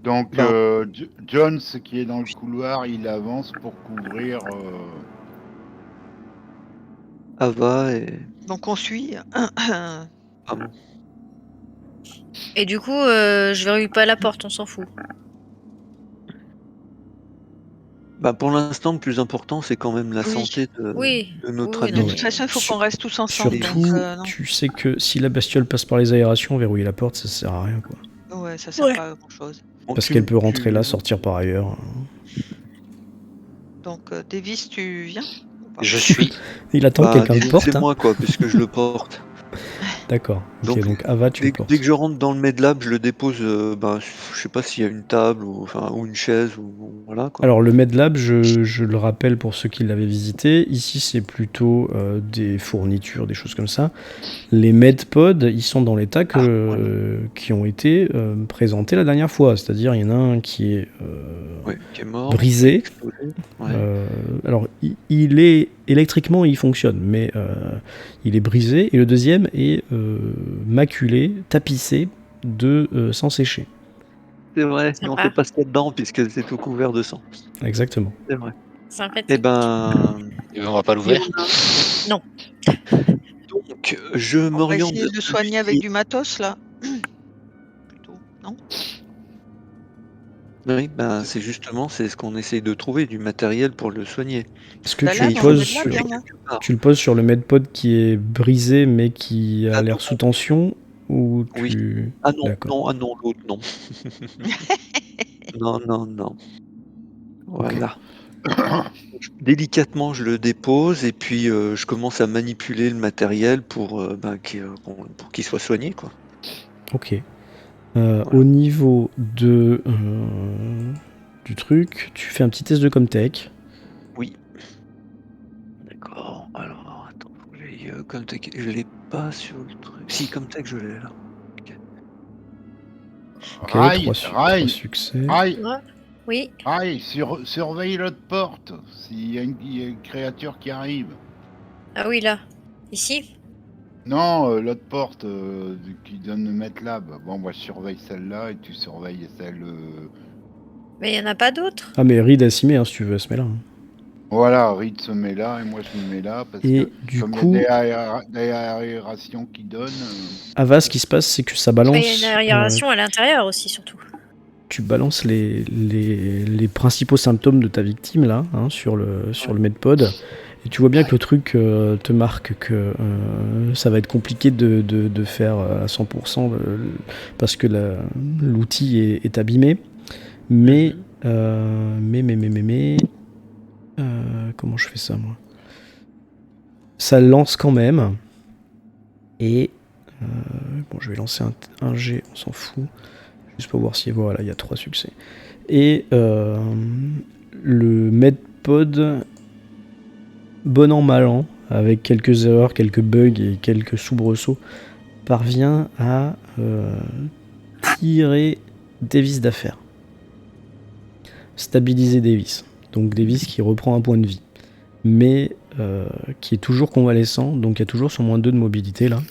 E: donc
G: Non.
E: Jones qui est dans le couloir, il avance pour couvrir.
G: Ava et.
B: Donc on suit.
G: Ah bon.
C: Et du coup, je verrouille pas la porte, on s'en fout.
G: Bah, pour l'instant, le plus important, c'est quand même la
B: Oui.
G: santé de
C: Oui.
G: notre
C: Oui,
G: ami.
C: non,
B: De toute façon, il faut qu'on reste tous ensemble.
F: Surtout,
B: donc, non.
F: tu sais que si la bestiole passe par les aérations, verrouiller la porte, ça sert à rien, quoi.
B: Ouais, ça sert
C: Ouais.
B: pas à grand chose.
G: Bon,
F: Parce
G: tu-
F: qu'elle peut rentrer
G: tu-
F: là, sortir par ailleurs.
B: Donc Davis, tu viens ou pas
A: Je suis.
F: Il attend
G: Bah,
F: que quelqu'un le
G: disons que
F: porte.
G: c'est
F: hein.
G: moi, quoi, puisque je le porte.
F: D'accord. Ok,
G: Donc,
F: donc Ava, tu le
G: Dès,
F: portes.
G: dès que je rentre dans le MedLab, je le dépose. Je sais pas s'il y a une table ou une chaise ou voilà quoi.
F: Alors le MedLab, je le rappelle pour ceux qui l'avaient visité, ici c'est plutôt des fournitures, des choses comme ça. Les MedPods, ils sont dans l'état qui ont été présentés la dernière fois, c'est-à-dire il y en a un qui est
G: Ouais, qui est mort.
F: brisé.
G: explosé. Ouais.
F: Alors il est électriquement il fonctionne, mais il est brisé et le deuxième est maculé, tapissé de sang séché.
G: C'est vrai,
C: Sympa.
G: on peut pas se mettre dedans puisque c'est tout couvert de sang.
F: Exactement.
G: C'est vrai.
C: C'est en fait.
G: Eh ben,
A: On va pas l'ouvrir.
C: Non.
G: donc je
B: On va
G: m'oriente.
B: essayer de le soigner avec du matos là. Plutôt, non?
G: Oui, ben c'est justement c'est ce qu'on essaye de trouver du matériel pour le soigner.
F: Est-ce que
B: Bah
F: tu
B: là,
F: le
B: dans le
F: poses
B: MedLab,
F: sur...
B: il y en a.
F: Tu le poses sur le MedPod qui est brisé mais qui a
G: Ah,
F: l'air
G: non.
F: sous tension ou tu...
G: Oui. Ah non,
F: D'accord.
G: non, l'autre non. Non. Voilà. Délicatement, je le dépose et puis je commence à manipuler le matériel pour qu'il soit soigné quoi.
F: Ok. Au niveau de du truc, tu fais un petit test de Comtech.
G: Oui. D'accord. Alors attends, faut que j'aille Comtech. Je l'ai pas sur le truc. Si Comtech, je l'ai là.
F: Ok,
E: Rai,
F: 3 succès.
E: Rai,
C: Oui.
E: surveille l'autre porte. S'il y a une créature qui arrive.
C: Ah oui, là. Ici.
E: Non, l'autre porte qui donne le MedLab. Bon, moi je surveille celle-là et tu surveilles celle.
C: Mais il y en a pas d'autres.
F: Ah mais Reed a s'y met hein, si tu veux, elle se met là. hein.
E: Voilà, Reed se met là et moi je me mets là parce
F: Et
E: que
F: du
E: comme
F: coup,
E: il y a des aérations qui donnent.
F: Ava, ce qui se passe, c'est que ça balance.
C: Il y a une aération à l'intérieur aussi, surtout.
F: tu balances les principaux symptômes de ta victime là, hein, sur le medpod, et tu vois bien que le truc te marque que ça va être compliqué de faire à 100% parce que l'outil est abîmé, mais comment je fais ça moi? Ça lance quand même, et bon, je vais lancer un G, on s'en fout. Juste pour voir si voilà, il y a 3 succès. Et le medpod, bon an mal an, avec quelques erreurs, quelques bugs et quelques soubresauts, parvient à tirer Davis d'affaire. Stabiliser Davis. Donc Davis qui reprend un point de vie. Mais qui est toujours convalescent, donc il y a toujours son moins 2 de mobilité là.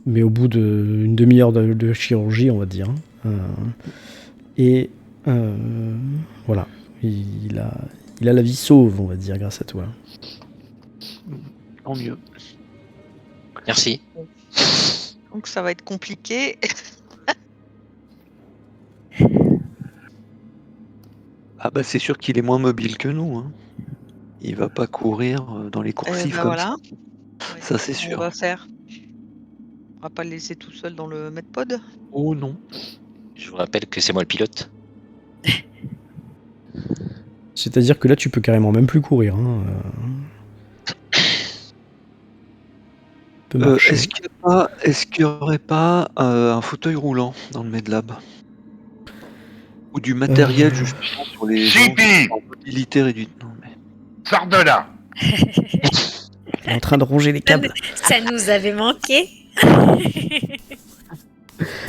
F: Mais au bout d'une demi-heure de chirurgie, on va dire. Et voilà, il a la vie sauve, on va dire, grâce à toi.
G: Tant mieux.
A: Merci.
B: Donc ça va être compliqué.
G: Ah bah c'est sûr qu'il est moins mobile que nous. Hein. Il va pas courir dans les coursives comme
B: voilà.
G: ça. Ça c'est sûr.
B: On va faire. On va pas le laisser tout seul dans le medpod.
G: Oh non.
A: Je vous rappelle que c'est moi le pilote.
F: C'est-à-dire que là, tu peux carrément même plus courir. Hein.
G: Est-ce qu'il n'y aurait pas un fauteuil roulant dans le MedLab? Ou du matériel justement pour les gens en mobilité réduite? Non, mais...
E: Sors de là!
F: Il est en train de ronger les câbles.
C: Ça nous avait manqué.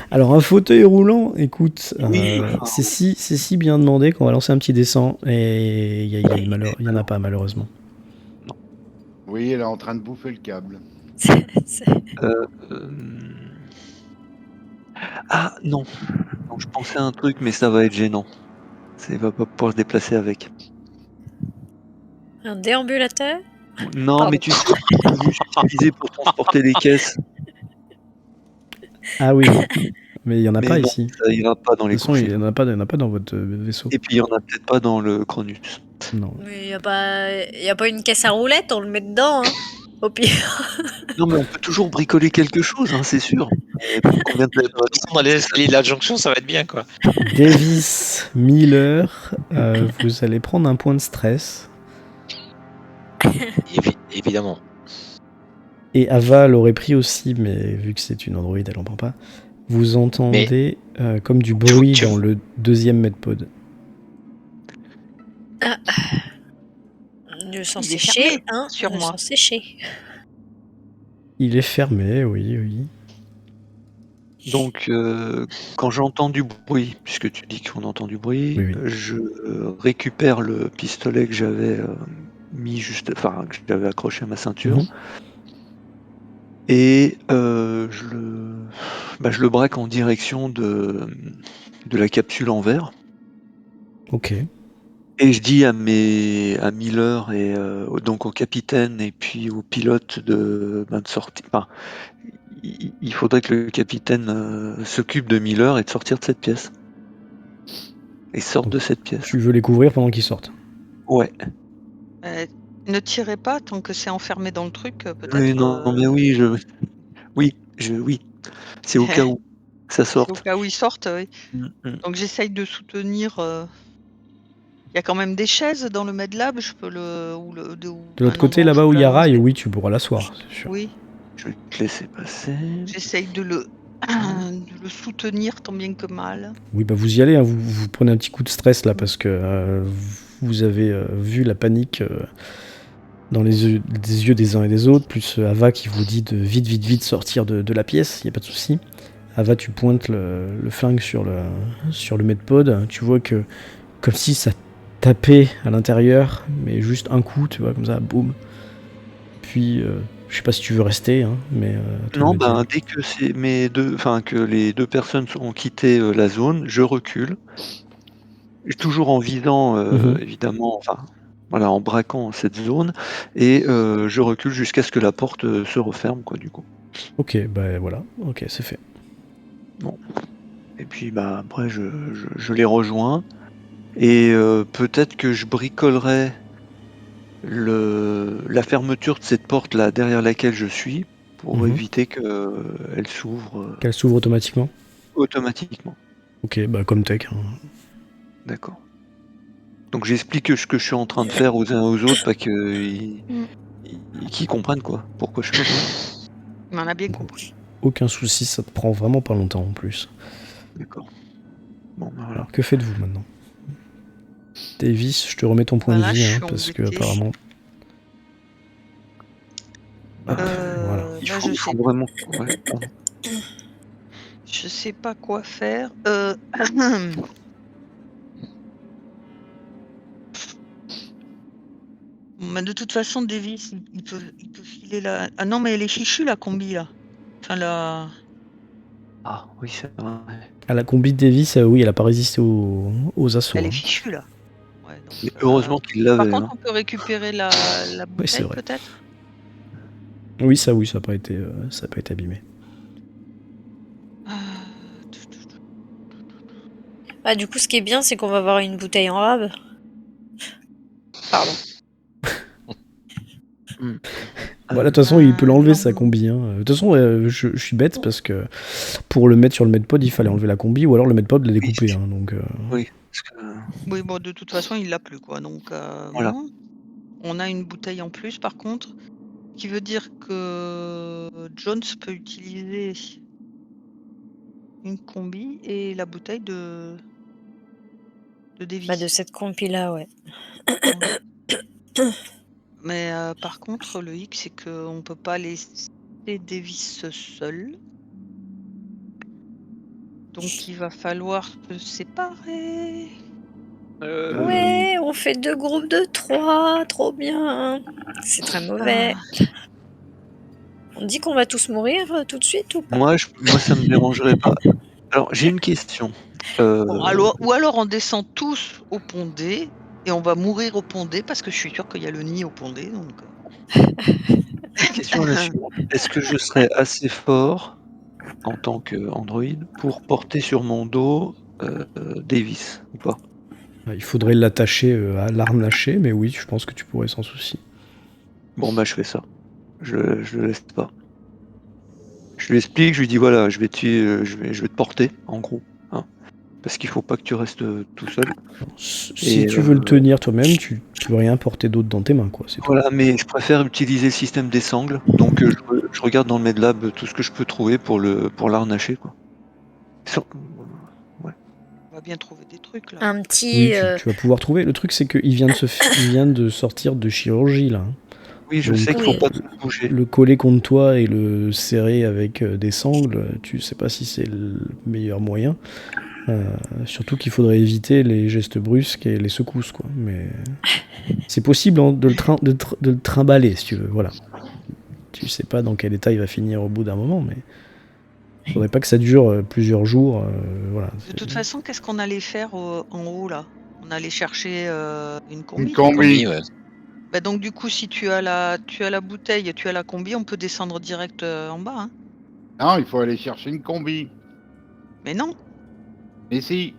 F: Alors un fauteuil roulant, écoute,
G: Oui.
F: c'est si bien demandé qu'on va lancer un petit dessin, et il y en a pas malheureusement.
E: Oui, elle est en train de bouffer le câble.
G: Ah non. Non, je pensais à un truc, mais ça va être gênant. Il va pas pouvoir se déplacer avec.
C: Un déambulateur?
G: Non,
C: Pardon.
G: mais tu sais, c'est juste utilisé pour transporter les caisses.
F: Ah oui, mais il y en a
G: Mais
F: pas
G: non,
F: ici.
G: ça ira pas dans
F: De
G: les
F: toute façon, il
G: coursives.
F: y en a pas dans votre vaisseau.
G: Et puis il y en a peut-être pas dans le Cronus.
F: Non.
C: Mais y a pas une caisse à roulettes, on le met dedans, hein. Au pire.
G: Non, mais on peut toujours bricoler quelque chose, hein, c'est sûr. Combien de
A: Dans les escaliers de la jonction, ça va être bien, quoi.
F: Davis, Miller, vous allez prendre un point de stress.
A: Évidemment.
F: Et Ava l'aurait pris aussi, mais vu que c'est une androïde, elle en prend pas. Vous entendez comme du bruit dans le deuxième medpod.
C: Le sang
B: Il est
C: séché,
B: fermé,
C: hein,
B: sur
C: le
B: moi.
C: sang séché.
F: Il est fermé, oui.
G: Donc, quand j'entends du bruit, puisque tu dis qu'on entend du bruit,
F: Oui.
G: je récupère le pistolet que j'avais mis que j'avais accroché à ma ceinture, et je le braque en direction de la capsule en verre.
F: Ok.
G: Et je dis à Miller et donc au capitaine et puis au pilote de sortir. Enfin, il faudrait que le capitaine s'occupe de Miller et de sortir de cette pièce. Et sorte de cette pièce.
F: Tu veux les couvrir pendant qu'ils sortent?
G: Ouais.
B: Ne tirez pas tant que c'est enfermé dans le truc, peut-être.
G: Mais non, mais oui, oui. C'est au cas où ça sorte.
B: Au cas où ils sortent, oui. Donc j'essaye de soutenir. Il y a quand même des chaises dans le medlab, je peux
F: De l'autre côté, là-bas où il y a Rail, oui, tu pourras l'asseoir, c'est sûr.
B: Oui.
G: Je vais te laisser passer.
B: J'essaye de le soutenir tant bien que mal.
F: Oui, bah vous y allez, hein, vous prenez un petit coup de stress là, parce que vous avez vu la panique dans les yeux des uns et des autres, plus Ava qui vous dit de vite sortir de la pièce, il n'y a pas de souci. Ava, tu pointes le flingue sur le medpod, tu vois que comme si ça tapait à l'intérieur, mais juste un coup, tu vois, comme ça, boum. Puis, je sais pas si tu veux rester, hein, mais...
G: Non, dès que que les deux personnes ont quitté la zone, je recule. Toujours en visant, évidemment, en braquant cette zone, et je recule jusqu'à ce que la porte se referme, quoi, du coup.
F: Ok, bah voilà, ok, c'est fait.
G: Bon. Et puis bah après je les rejoins. Et peut-être que je bricolerai la fermeture de cette porte là derrière laquelle je suis pour éviter qu'elle s'ouvre
F: Qu'elle s'ouvre automatiquement.
G: automatiquement.
F: Ok, bah comme tech. Hein.
G: D'accord. Donc j'explique ce que je suis en train de faire aux uns aux autres, pas qu'ils comprennent quoi, pourquoi je fais ça.
B: On en a bien compris.
F: Aucun souci, ça te prend vraiment pas longtemps en plus.
G: D'accord. Bon, bah voilà.
F: Alors que faites-vous maintenant? Davis, je te remets ton point
B: Voilà,
F: de vie,
B: je
F: hein,
B: suis
F: parce que
B: embêtée.
F: apparemment. Voilà.
B: Là,
G: Il
B: je
G: faut
B: sais
G: vraiment. Ouais, pardon.
B: Je sais pas quoi faire. Mais de toute façon, Davis, il peut filer la. Ah non, mais elle est fichue la combi là. Enfin la.
G: Ah oui, c'est vrai.
F: À la combi de Davis, oui, elle a pas résisté aux assauts.
B: Elle est
F: hein.
B: fichue là. Ouais, donc,
G: Mais heureusement qu'il l'avait.
B: Par contre, on peut récupérer la
F: Oui, c'est
B: bouteille
F: vrai.
B: peut-être.
F: Oui, ça a pas été abîmé.
C: Ah, du coup, ce qui est bien, c'est qu'on va avoir une bouteille en rab. Pardon.
F: Voilà, de toute façon, il peut l'enlever sa combi. Hein. De toute façon, je suis bête parce que pour le mettre sur le medpod, il fallait enlever la combi ou alors le medpod la découper. Hein, donc,
G: Oui, parce que...
B: Oui, bon, de toute façon, il l'a plus quoi. Donc,
G: Voilà.
B: non. On a une bouteille en plus, par contre, qui veut dire que Jones peut utiliser une combi et la bouteille de Davis.
C: Bah, de cette compi-là, ouais.
B: Mais par contre, le hic, c'est qu'on peut pas laisser Davis seul. Donc, il va falloir se séparer.
C: Ouais, on fait 2 groupes de 3, trop bien. C'est très mauvais. On dit qu'on va tous mourir tout de suite ou pas?
G: Moi, ça me dérangerait pas. Alors, j'ai une question.
B: Bon, alors, ou alors on descend tous au pont D et on va mourir au pont D parce que je suis sûr qu'il y a le nid au pont D. Donc...
G: La question est la suivante. Est-ce que je serais assez fort en tant qu'androïde pour porter sur mon dos Davis ou pas?
F: il faudrait l'attacher à l'arme lâchée, mais oui, je pense que tu pourrais sans souci.
G: Bon, bah, je fais ça. Je le laisse pas. Je lui explique, je lui dis voilà, je vais te porter, en gros. Hein, parce qu'il faut pas que tu restes tout seul.
F: Si tu veux le tenir toi-même, tu peux rien porter d'autre dans tes mains, quoi. C'est
G: voilà, mais je préfère utiliser le système des sangles. Donc je regarde dans le medlab tout ce que je peux trouver pour l'harnacher, quoi.
B: On va bien trouver des trucs là.
C: Un petit.
F: Oui, tu vas pouvoir trouver. Le truc, c'est qu'il vient de sortir de chirurgie là. Hein.
G: Oui, je sais qu'il faut pas bouger.
F: Le coller contre toi et le serrer avec des sangles, tu sais pas si c'est le meilleur moyen. Surtout qu'il faudrait éviter les gestes brusques et les secousses, quoi. Mais c'est possible hein, de le trimballer, si tu veux. Voilà. Tu sais pas dans quel état il va finir au bout d'un moment, mais faudrait pas que ça dure plusieurs jours. Voilà.
B: De toute façon, qu'est-ce qu'on allait faire en haut là? On allait chercher une combi.
E: Une combi,
A: ouais.
B: Bah donc du coup, si tu as la bouteille, tu as la combi, on peut descendre direct en bas. Hein.
E: Non, il faut aller chercher une combi.
B: Mais non.
E: Mais si.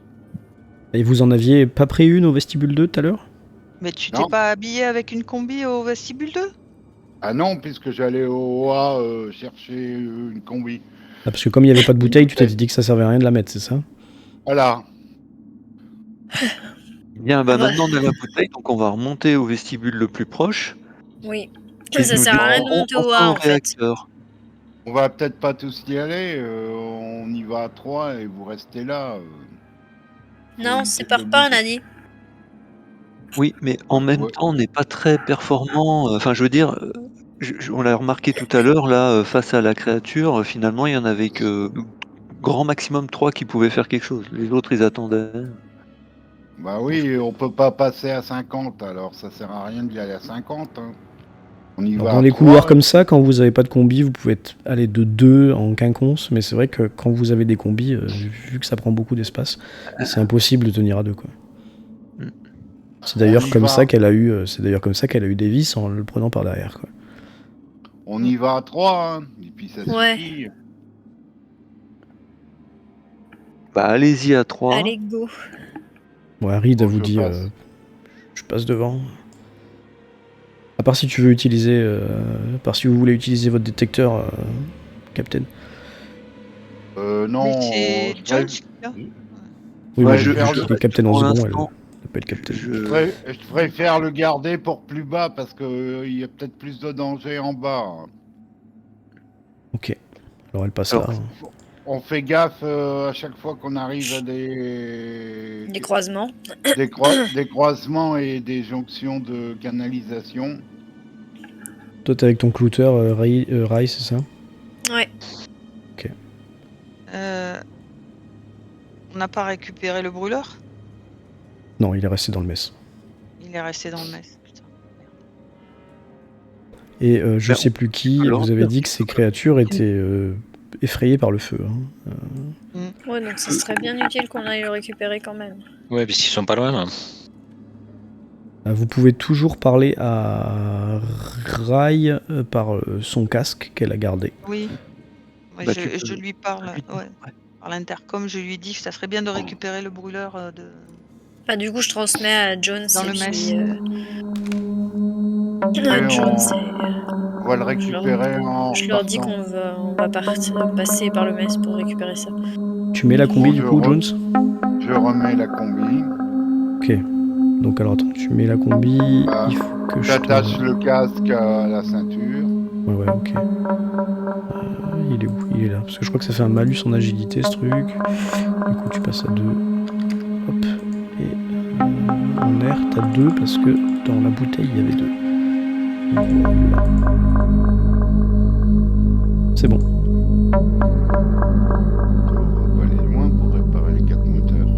F: Et vous en aviez pas pris une au vestibule 2 tout à l'heure?
B: Mais tu t'es pas habillé avec une combi au vestibule 2?
E: Ah non, puisque j'allais au OA chercher une combi.
F: Ah, parce que comme il n'y avait pas de bouteille, tu t'es dit que ça servait à rien de la mettre, c'est ça?
E: Voilà.
G: Bien, bah maintenant on a la bouteille, donc on va remonter au vestibule le plus proche.
C: Oui. Ça sert à rien de monter au A en fait.
E: On va peut-être pas tous y aller, on y va à 3 et vous restez là.
C: Non, sépare pas, on a dit.
G: Oui, mais en même temps, on n'est pas très performant. Enfin, je veux dire, on l'a remarqué tout à l'heure, là, face à la créature, finalement, il y en avait que grand maximum 3 qui pouvaient faire quelque chose. Les autres, ils attendaient.
E: Bah oui, on peut pas passer à 50, alors ça sert à rien d'y aller à 50. Hein. On y va
F: dans les couloirs comme ça, quand vous n'avez pas de combi, vous pouvez aller de 2 en quinconce, mais c'est vrai que quand vous avez des combis, vu que ça prend beaucoup d'espace, c'est impossible de tenir à 2, quoi. C'est d'ailleurs comme ça qu'elle a eu, Davis en le prenant par derrière, quoi.
E: On y va à 3, hein, et puis ça suffit.
G: Bah, allez-y à 3.
C: Allez, go.
F: Ouais, Reed
E: Bon,
F: vous
E: je
F: dit
E: passe.
F: je passe devant. À part si tu veux utiliser. À part si vous voulez utiliser votre détecteur, Captain.
E: Non,
B: Mais c'est
E: je
B: Jones
E: préfère-
B: qui l'a.
F: Oui,
E: Ouais,
F: mais
E: je
F: vu
E: vais
F: qu'il est Captain en
G: pour
F: second, elle
G: l'instant,
F: s'appelle Captain.
E: je préfère le garder pour plus bas parce que il y a peut-être plus de danger en bas.
F: Ok. Alors elle passe
G: Alors,
F: là.
E: On fait gaffe à chaque fois qu'on arrive à des
C: croisements.
E: des croisements et des jonctions de canalisation.
F: Toi, t'es avec ton clouter, Rai, c'est ça?
C: Ouais.
B: On n'a pas récupéré le brûleur?
F: Non, il est resté dans le mess.
B: Il est resté dans le mess. Putain.
F: Et je
G: Ben,
F: sais plus qui
G: alors,
F: vous avez dit que ces créatures étaient effrayées par le feu. Hein.
C: Ouais, donc ça serait bien utile qu'on aille le récupérer quand même.
A: Ouais, parce qu'ils sont pas loin là.
F: Vous pouvez toujours parler à Rai par son casque qu'elle a gardé.
B: Oui. Ouais,
G: Bah, tu peux-
B: je lui parle,
G: Ouais.
B: par l'intercom, je lui dis que ça serait bien de récupérer le brûleur de...
C: Bah, du coup, je transmets à Jones
B: Dans
C: et
B: le
C: puis,
B: mess.
C: Jones
E: On va le récupérer en
C: je leur dis
E: repartant.
C: on va passer par le mess pour récupérer ça.
F: Tu mets la combi
E: Bon,
F: du coup, Jones?
E: Je remets la combi.
F: Ok. Donc alors attends, tu mets la combi,
E: Ah,
F: il faut que je
E: J'attache
F: te...
E: le casque à la ceinture.
F: Ouais, ok. Il est où? Il est là. Parce que je crois que ça fait un malus en agilité ce truc. Du coup tu passes à 2. Hop. Et en air, t'as 2 parce que dans la bouteille il y avait 2. Voilà. C'est bon.
E: On va pas aller loin pour réparer les 4 moteurs.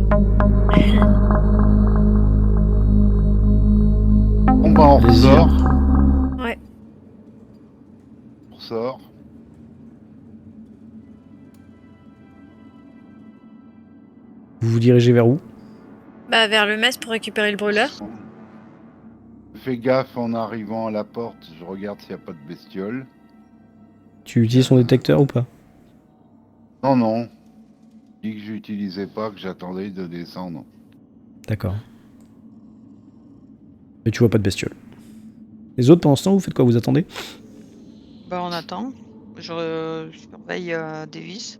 E: Bon bah on
F: Allez-y.
E: ressort.
C: Ouais.
E: On ressort.
F: Vous vous dirigez vers où?
C: Bah, vers le mess pour récupérer le brûleur.
E: Fais gaffe en arrivant à la porte, je regarde s'il n'y a pas de bestiole.
F: Tu utilises son détecteur ou pas?
E: Non, non. Je dis que j'utilisais pas, que j'attendais de descendre.
F: D'accord. Et tu vois pas de bestiole. Les autres pendant ce temps, vous faites quoi? Vous attendez?
B: Bah on attend. Je surveille Davis.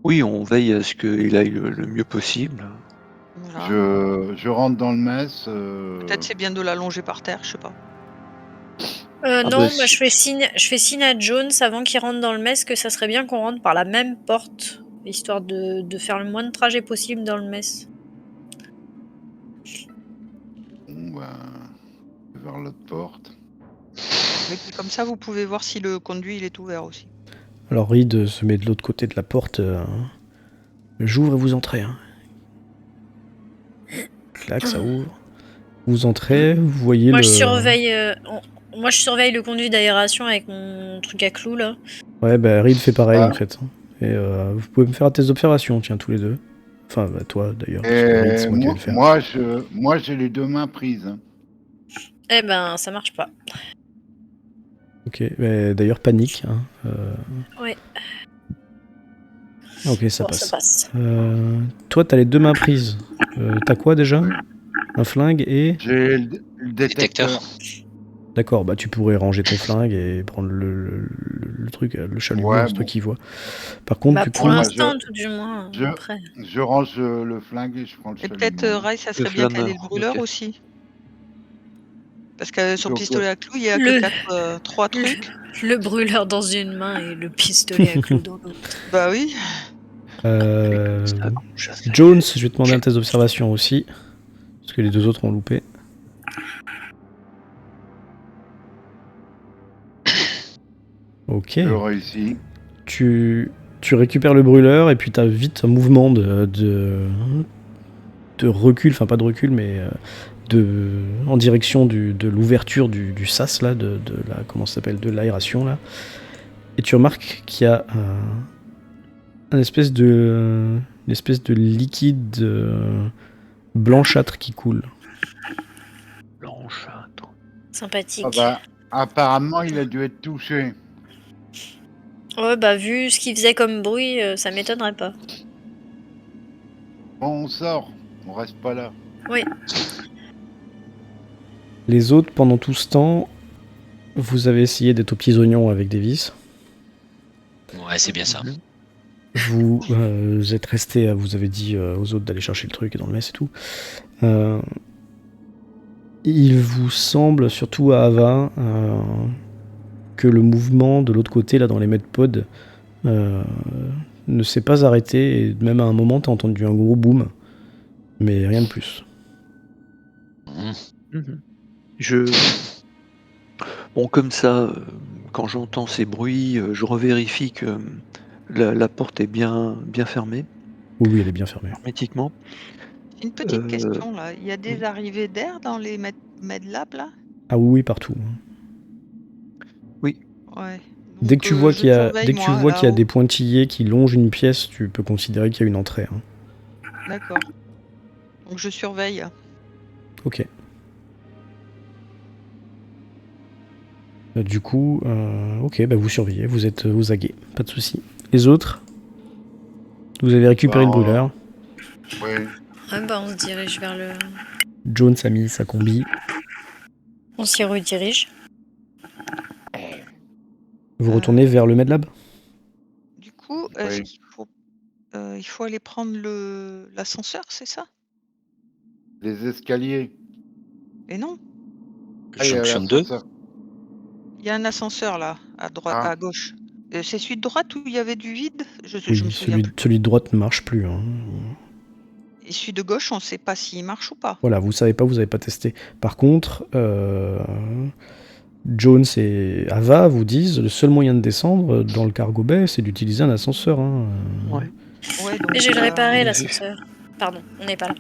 G: Oui, on veille à ce qu'il aille le mieux possible.
B: Voilà.
E: Je rentre dans le mess.
B: Peut-être c'est bien de l'allonger par terre, je sais pas.
C: Non,
G: bah,
C: bah, je fais signe à Jones avant qu'il rentre dans le mess que ça serait bien qu'on rentre par la même porte, histoire de faire le moins de trajet possible dans le mess.
E: Bon, bah, vers l'autre porte.
B: Et puis comme ça, vous pouvez voir si le conduit il est ouvert aussi.
F: Alors Reed se met de l'autre côté de la porte. J'ouvre et vous entrez. Hein. Clac, ça ouvre. Vous entrez, vous voyez
C: Moi,
F: le...
C: je surveille. Moi, je surveille le conduit d'aération avec mon truc à clous là.
F: Ouais, bah Reed fait pareil
E: Ah.
F: en fait. Et vous pouvez me faire tes observations, tiens, tous les deux. Enfin, bah, toi d'ailleurs, parce que Reed, c'est moi qui vais le faire.
E: Moi, j'ai les 2 mains prises. Hein.
C: Eh ben, ça marche pas.
F: Ok, bah, d'ailleurs, panique. Hein.
C: Ouais.
F: Ok, ça
C: Bon,
F: passe.
C: ça passe.
F: Toi, t'as les 2 mains prises. T'as quoi déjà? Un flingue et...
E: J'ai le détecteur.
F: D'accord, bah tu pourrais ranger ton flingue et prendre le truc, le chalumeau,
E: Ouais,
F: c'est toi
E: bon.
F: qui vois. Par contre,
C: Bah,
F: du
C: pour
F: coup...
C: l'instant, tout du moins.
E: je-
C: Après.
E: Je range le flingue et je prends le
B: Et
E: chalumeau.
B: peut-être Rai, ça serait
G: Le
B: bien qu'elle ait le
G: flammeur,
B: brûleur
G: ok.
B: aussi. Parce que son
E: Donc,
B: pistolet à clous, il y a
C: Le-
B: que 3 trucs.
C: Le brûleur dans une main et le pistolet à clous dans l'autre.
B: Bah oui.
F: Jones, je vais te demander un test d'observation aussi. Parce que les 2 autres ont loupé. Ok.
E: Je réussis.
F: Tu récupères le brûleur et puis t'as vite un mouvement de recul, enfin pas de recul, mais en direction de l'ouverture du sas là, de la, comment ça s'appelle, de l'aération là. Et tu remarques qu'il y a une espèce de liquide blanchâtre qui coule.
G: Blanchâtre.
C: Sympathique.
E: Ah bah, apparemment, il a dû être touché.
C: Ouais, bah vu ce qu'il faisait comme bruit, ça m'étonnerait pas.
E: Bon, on sort. On reste pas là.
C: Oui.
F: Les autres, pendant tout ce temps, vous avez essayé d'être aux petits oignons avec Davis.
A: Ouais, c'est bien ça.
F: Vous êtes restés, vous avez dit aux autres d'aller chercher le truc dans le mess et tout. Il vous semble, surtout à Ava, que le mouvement de l'autre côté, là dans les medpods, ne s'est pas arrêté. Et même à un moment, t'as entendu un gros boom, mais rien de plus.
G: Bon, comme ça, quand j'entends ces bruits, je revérifie que la porte est bien fermée,
F: Oui, elle est bien fermée.
G: hermétiquement.
B: Une petite question là. Il y a des arrivées d'air dans les medlabs là?
F: Ah oui, partout.
B: Ouais.
F: Dès que tu vois
B: je
F: qu'il y a,
B: surveille,
F: dès que tu
B: moi,
F: vois qu'il y a
B: là-haut.
F: des pointillés qui longent une pièce, tu peux considérer qu'il y a une entrée. Hein.
B: D'accord. Donc je surveille.
F: Ok. Du coup, ok, bah vous surveillez, vous êtes aux aguets, pas de soucis. Les autres, vous avez récupéré le brûleur.
E: Oui.
C: Ouais, bah on se dirige vers le...
F: Jones a mis sa combi.
C: On s'y redirige.
F: Vous retournez vers le Medlab?
B: Du coup, est-ce qu'il faut, il faut aller prendre l'ascenseur, c'est ça?
E: Les escaliers.
B: Et non,
E: Il y a
A: Jonction 2.
E: l'ascenseur.
B: il y a un ascenseur là, à droite,
E: Ah.
B: à gauche. C'est celui de droite où il y avait du vide? Je
F: Oui,
B: me souviens plus.
F: celui de droite ne marche plus. Hein.
B: Et celui de gauche, on ne sait pas s'il marche ou pas.
F: Voilà, vous savez pas, vous avez pas testé. Par contre, Jones et Ava vous disent le seul moyen de descendre dans le cargo bay, c'est d'utiliser un ascenseur. Hein.
G: Ouais.
B: Ouais, donc,
C: Et je vais le réparer
G: j'ai-
C: l'ascenseur. Pardon, on n'est pas là.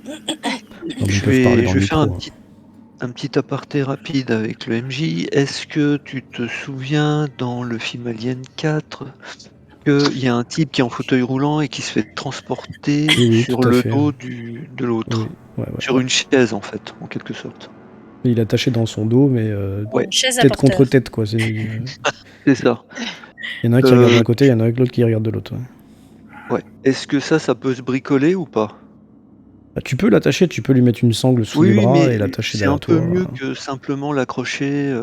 F: Non, mais
G: Je
F: ils peuvent parler dans
G: vais
F: le
G: faire
F: micro.
G: un petit aparté rapide avec le MJ. Est-ce que tu te souviens dans le film Alien 4 qu'il y a un type qui est en fauteuil roulant et qui se fait transporter
F: Oui,
G: sur
F: tout à
G: le
F: fait.
G: dos de l'autre?
F: Oui, ouais.
G: Sur une chaise en fait, en quelque sorte.
F: Il est attaché dans son dos, mais
G: Ouais,
C: Une chaise à
F: tête
C: porteur.
F: contre tête, quoi.
G: c'est ça.
F: Il y en a un qui regarde d'un côté, il y en a l'autre qui regarde de l'autre. Ouais.
G: Ouais. Est-ce que ça peut se bricoler ou pas?
F: Bah, tu peux l'attacher, tu peux lui mettre une sangle sous les
G: Oui,
F: bras
G: mais
F: et l'attacher
G: c'est un
F: derrière
G: peu
F: toi.
G: mieux que simplement l'accrocher.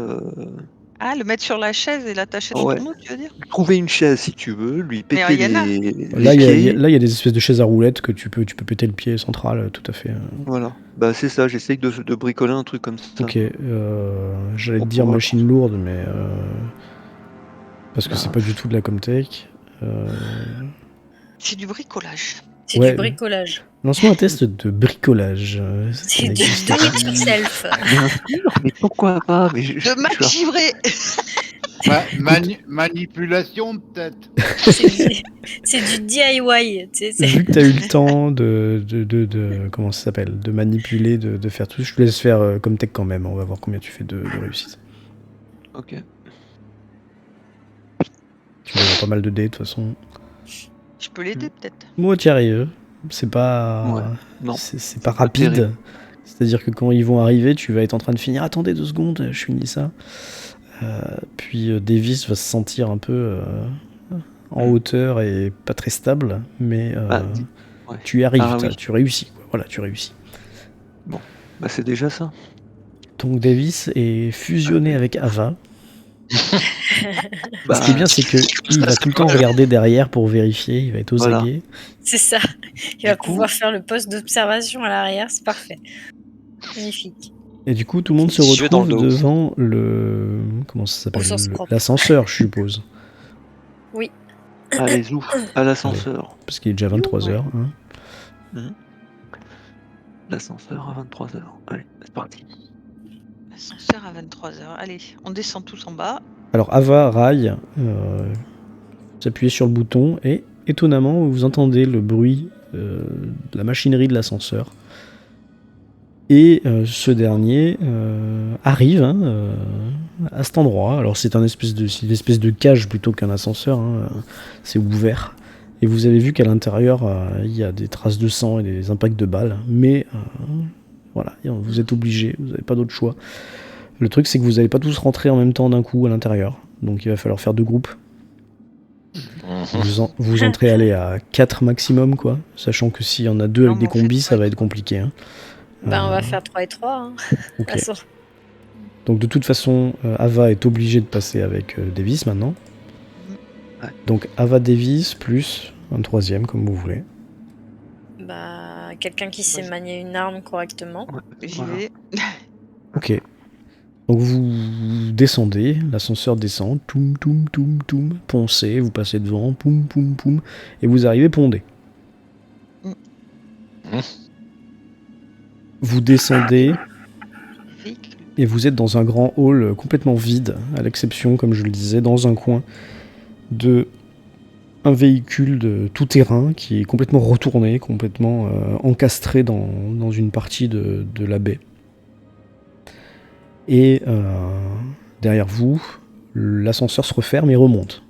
B: Ah, le mettre sur la chaise et l'attacher dans
G: Ouais.
B: ton dos, tu veux dire?
G: Trouver une chaise si tu veux, lui
B: Mais
G: péter
B: il y en a.
F: Là,
G: les
F: il
G: pieds.
F: y a des espèces de chaises à roulettes que tu peux péter le pied central, tout à fait.
G: Voilà, bah c'est ça, j'essaye de bricoler un truc comme ça.
F: Ok, j'allais te
G: Pour
F: dire
G: pouvoir-
F: machine lourde, mais parce que
G: Bah,
F: c'est pas du tout de la Comtech.
B: C'est du bricolage.
C: C'est
F: Ouais.
C: du bricolage.
F: Lance-moi un test de bricolage. Ça
C: C'est du
F: n'existe
C: do
F: pas.
C: it yourself.
G: Bien sûr, mais pourquoi pas? Mais
B: De Mac givré.
E: Manipulation peut-être.
C: C'est du DIY. Tu sais,
F: Vu que tu as eu le temps de comment ça s'appelle, de manipuler, de faire tout, je te laisse faire Comtech quand même. On va voir combien tu fais de réussite.
G: Ok.
F: Tu vas avoir pas mal de dés de toute façon.
B: Je peux l'aider peut-être.
F: Moi, tu y arrives. C'est pas,
G: Ouais, non,
F: c'est pas
G: pas
F: rapide.
G: terrible.
F: C'est-à-dire que quand ils vont arriver, tu vas être en train de finir. Attendez 2 secondes, je finis ça. Puis Davis va se sentir un peu en hauteur et pas très stable, mais
G: Ouais.
F: tu y arrives,
G: Ah oui.
F: tu réussis. Quoi. Voilà, tu réussis.
G: Bah c'est déjà ça.
F: Donc Davis est fusionné avec Ava.
G: Bah,
F: Ce qui est bien, c'est que il va tout le temps regarder derrière pour vérifier. Il va être aux
G: Voilà.
F: aguets.
C: C'est ça. Il va
G: Du coup-
C: pouvoir faire le poste d'observation à l'arrière, c'est parfait. Magnifique.
F: Et du coup, tout le monde se
A: Les yeux dans le
F: retrouve
A: dos.
F: devant le comment ça s'appelle,
C: Au sens propre.
F: l'ascenseur, je suppose,
G: allez, zouf, à l'ascenseur.
F: parce qu'il est déjà 23h.
G: L'ascenseur à 23h. Allez, c'est parti.
B: Ascenseur à 23h. Allez, on descend tous en bas.
F: Alors Ava, Rai, vous appuyez sur le bouton et étonnamment vous entendez le bruit de la machinerie de l'ascenseur. Et ce dernier arrive à cet endroit. Alors c'est une espèce de cage plutôt qu'un ascenseur. Hein. C'est ouvert. Et vous avez vu qu'à l'intérieur il y a des traces de sang et des impacts de balles. Mais voilà, vous êtes obligés, vous n'avez pas d'autre choix. Le truc c'est que vous n'allez pas tous rentrer en même temps d'un coup à l'intérieur. Donc il va falloir faire 2 groupes. Vous entrez aller à 4 maximum, quoi. Sachant que s'il y en a 2 avec
B: Non,
F: des
B: mais on fait
F: combis, ça
B: 3
F: va
B: et
F: être compliqué. Hein.
C: On va faire 3 et 3. Hein.
F: Ok.
C: De toute façon.
F: Donc de toute façon, Ava est obligée de passer avec Davis maintenant.
G: Ouais.
F: Donc Ava Davis plus un troisième, comme vous voulez.
C: Bah, quelqu'un qui sait manier une arme correctement.
B: J'y
G: Voilà.
B: vais.
F: Ok. Donc vous descendez, l'ascenseur descend, toum toum toum toum, poncez, vous passez devant, poum poum poum, et vous arrivez pondé. Vous descendez
B: Véhicule.
F: et vous êtes dans un grand hall complètement vide, à l'exception, comme je le disais, dans un coin de un véhicule de tout terrain qui est complètement retourné, complètement encastré dans une partie de la baie. Et derrière vous, l'ascenseur se referme et remonte.